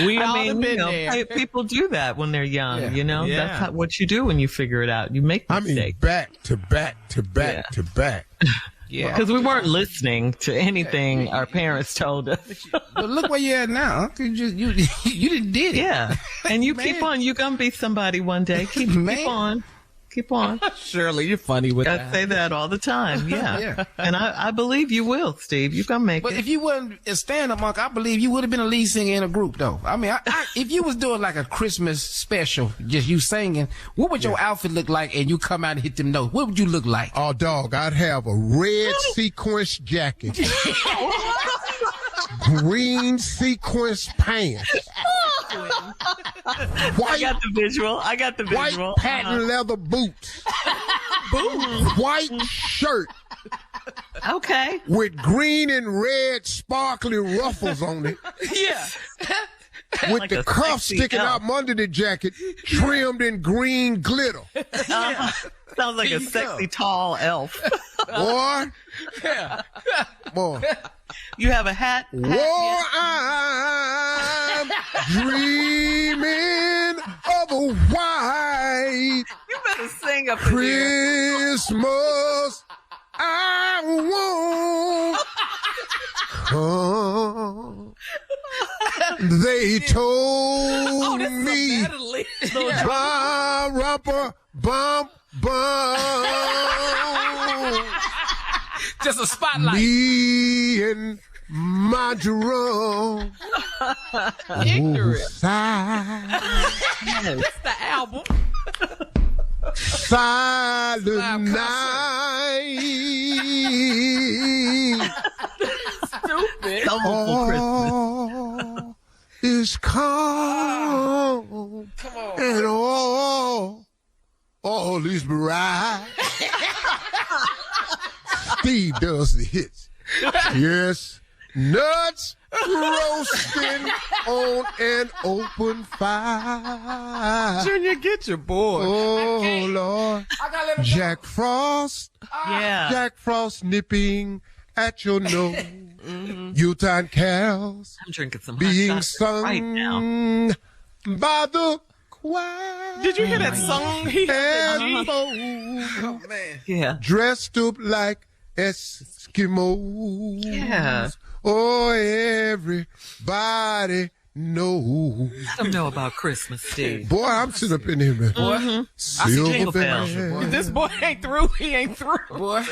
We all have been there. People do that when they're young, That's what you do when you figure it out. You make mistakes. I mean, back to back to back to back. Yeah, because we weren't listening to anything our parents told us. But look where you're at now. You didn't did it. Yeah, and you keep on. You're gonna be somebody one day. Keep on. Keep on. Shirley, you're funny with that. I say that all the time. Yeah. And I believe you will, Steve. You gonna make it. But if you wasn't a stand-up monk, I believe you would have been a lead singer in a group, though. I mean, if you was doing like a Christmas special, just you singing, what would your outfit look like? And you come out and hit them notes. What would you look like? Oh, dog, I'd have a red sequence jacket, green sequence pants. I got the visual. White patent leather boots. White shirt. Okay. With green and red sparkly ruffles on it. Yeah. With like the cuff sticking out from under the jacket, trimmed in green glitter. Sounds like a sexy tall elf. Boy. Yeah. Boy. You have a hat? I'm dreaming of a white You better sing up in here. Christmas. I won't come. They told me, ba-rumpa, bum, bum. Just a spotlight. Me and my drum. Ignorant. Yes. The album. Silent night. Stupid. All is calm. Come on. And all is bright. Steve does the hits. Yes. Nuts roasting on an open fire. Junior, get your boy. Oh, Lord. Jack Frost. Yeah. Jack Frost nipping at your nose. Yuletide carols I'm drinking some hot being chocolate sung right now. by the choir. Did you hear that song he had? Oh, man. Yeah. dressed up like Eskimos. Yeah. Oh, everybody knows. I don't know about Christmas, Steve. Boy, I'm sitting up in here, man. I see Silver Jingle Bells. Bell. This boy ain't through. He ain't through. Boy.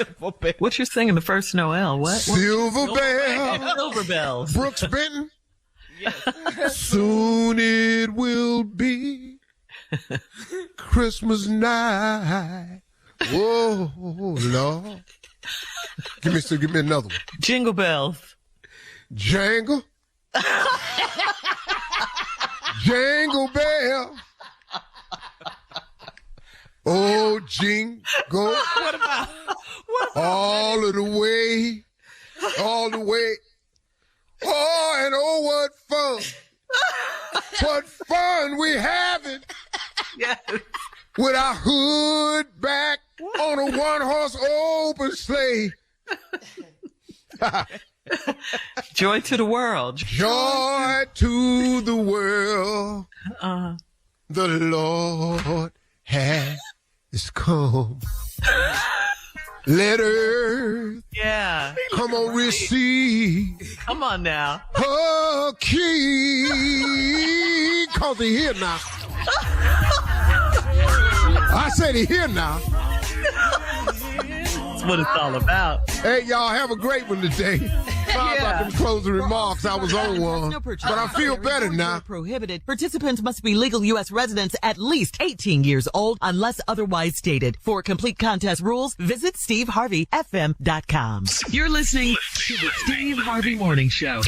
What you're singing the first Noel? What? Silver Bell. Silver Bells. Brooks Benton. Soon it will be Christmas night. Oh, Lord. Give me another one. Jingle Bells. Jangle. Jangle Bell. Oh, jingle. What about All of the way. All the way. Oh, and oh, what fun. What fun we having. Yes. With our hood back on a one-horse open sleigh. Joy to the world. Joy to the world. The Lord has come. Let earth come on, receive. Come on now. Her king. Cause he here now. I said he here now. what it's all about. Hey, y'all, have a great one today. Sorry about them closing remarks. I was on one. But I feel better now. Prohibited. Participants must be legal U.S. residents at least 18 years old unless otherwise stated. For complete contest rules, visit SteveHarveyFM.com. You're listening to the Steve Harvey Morning Show.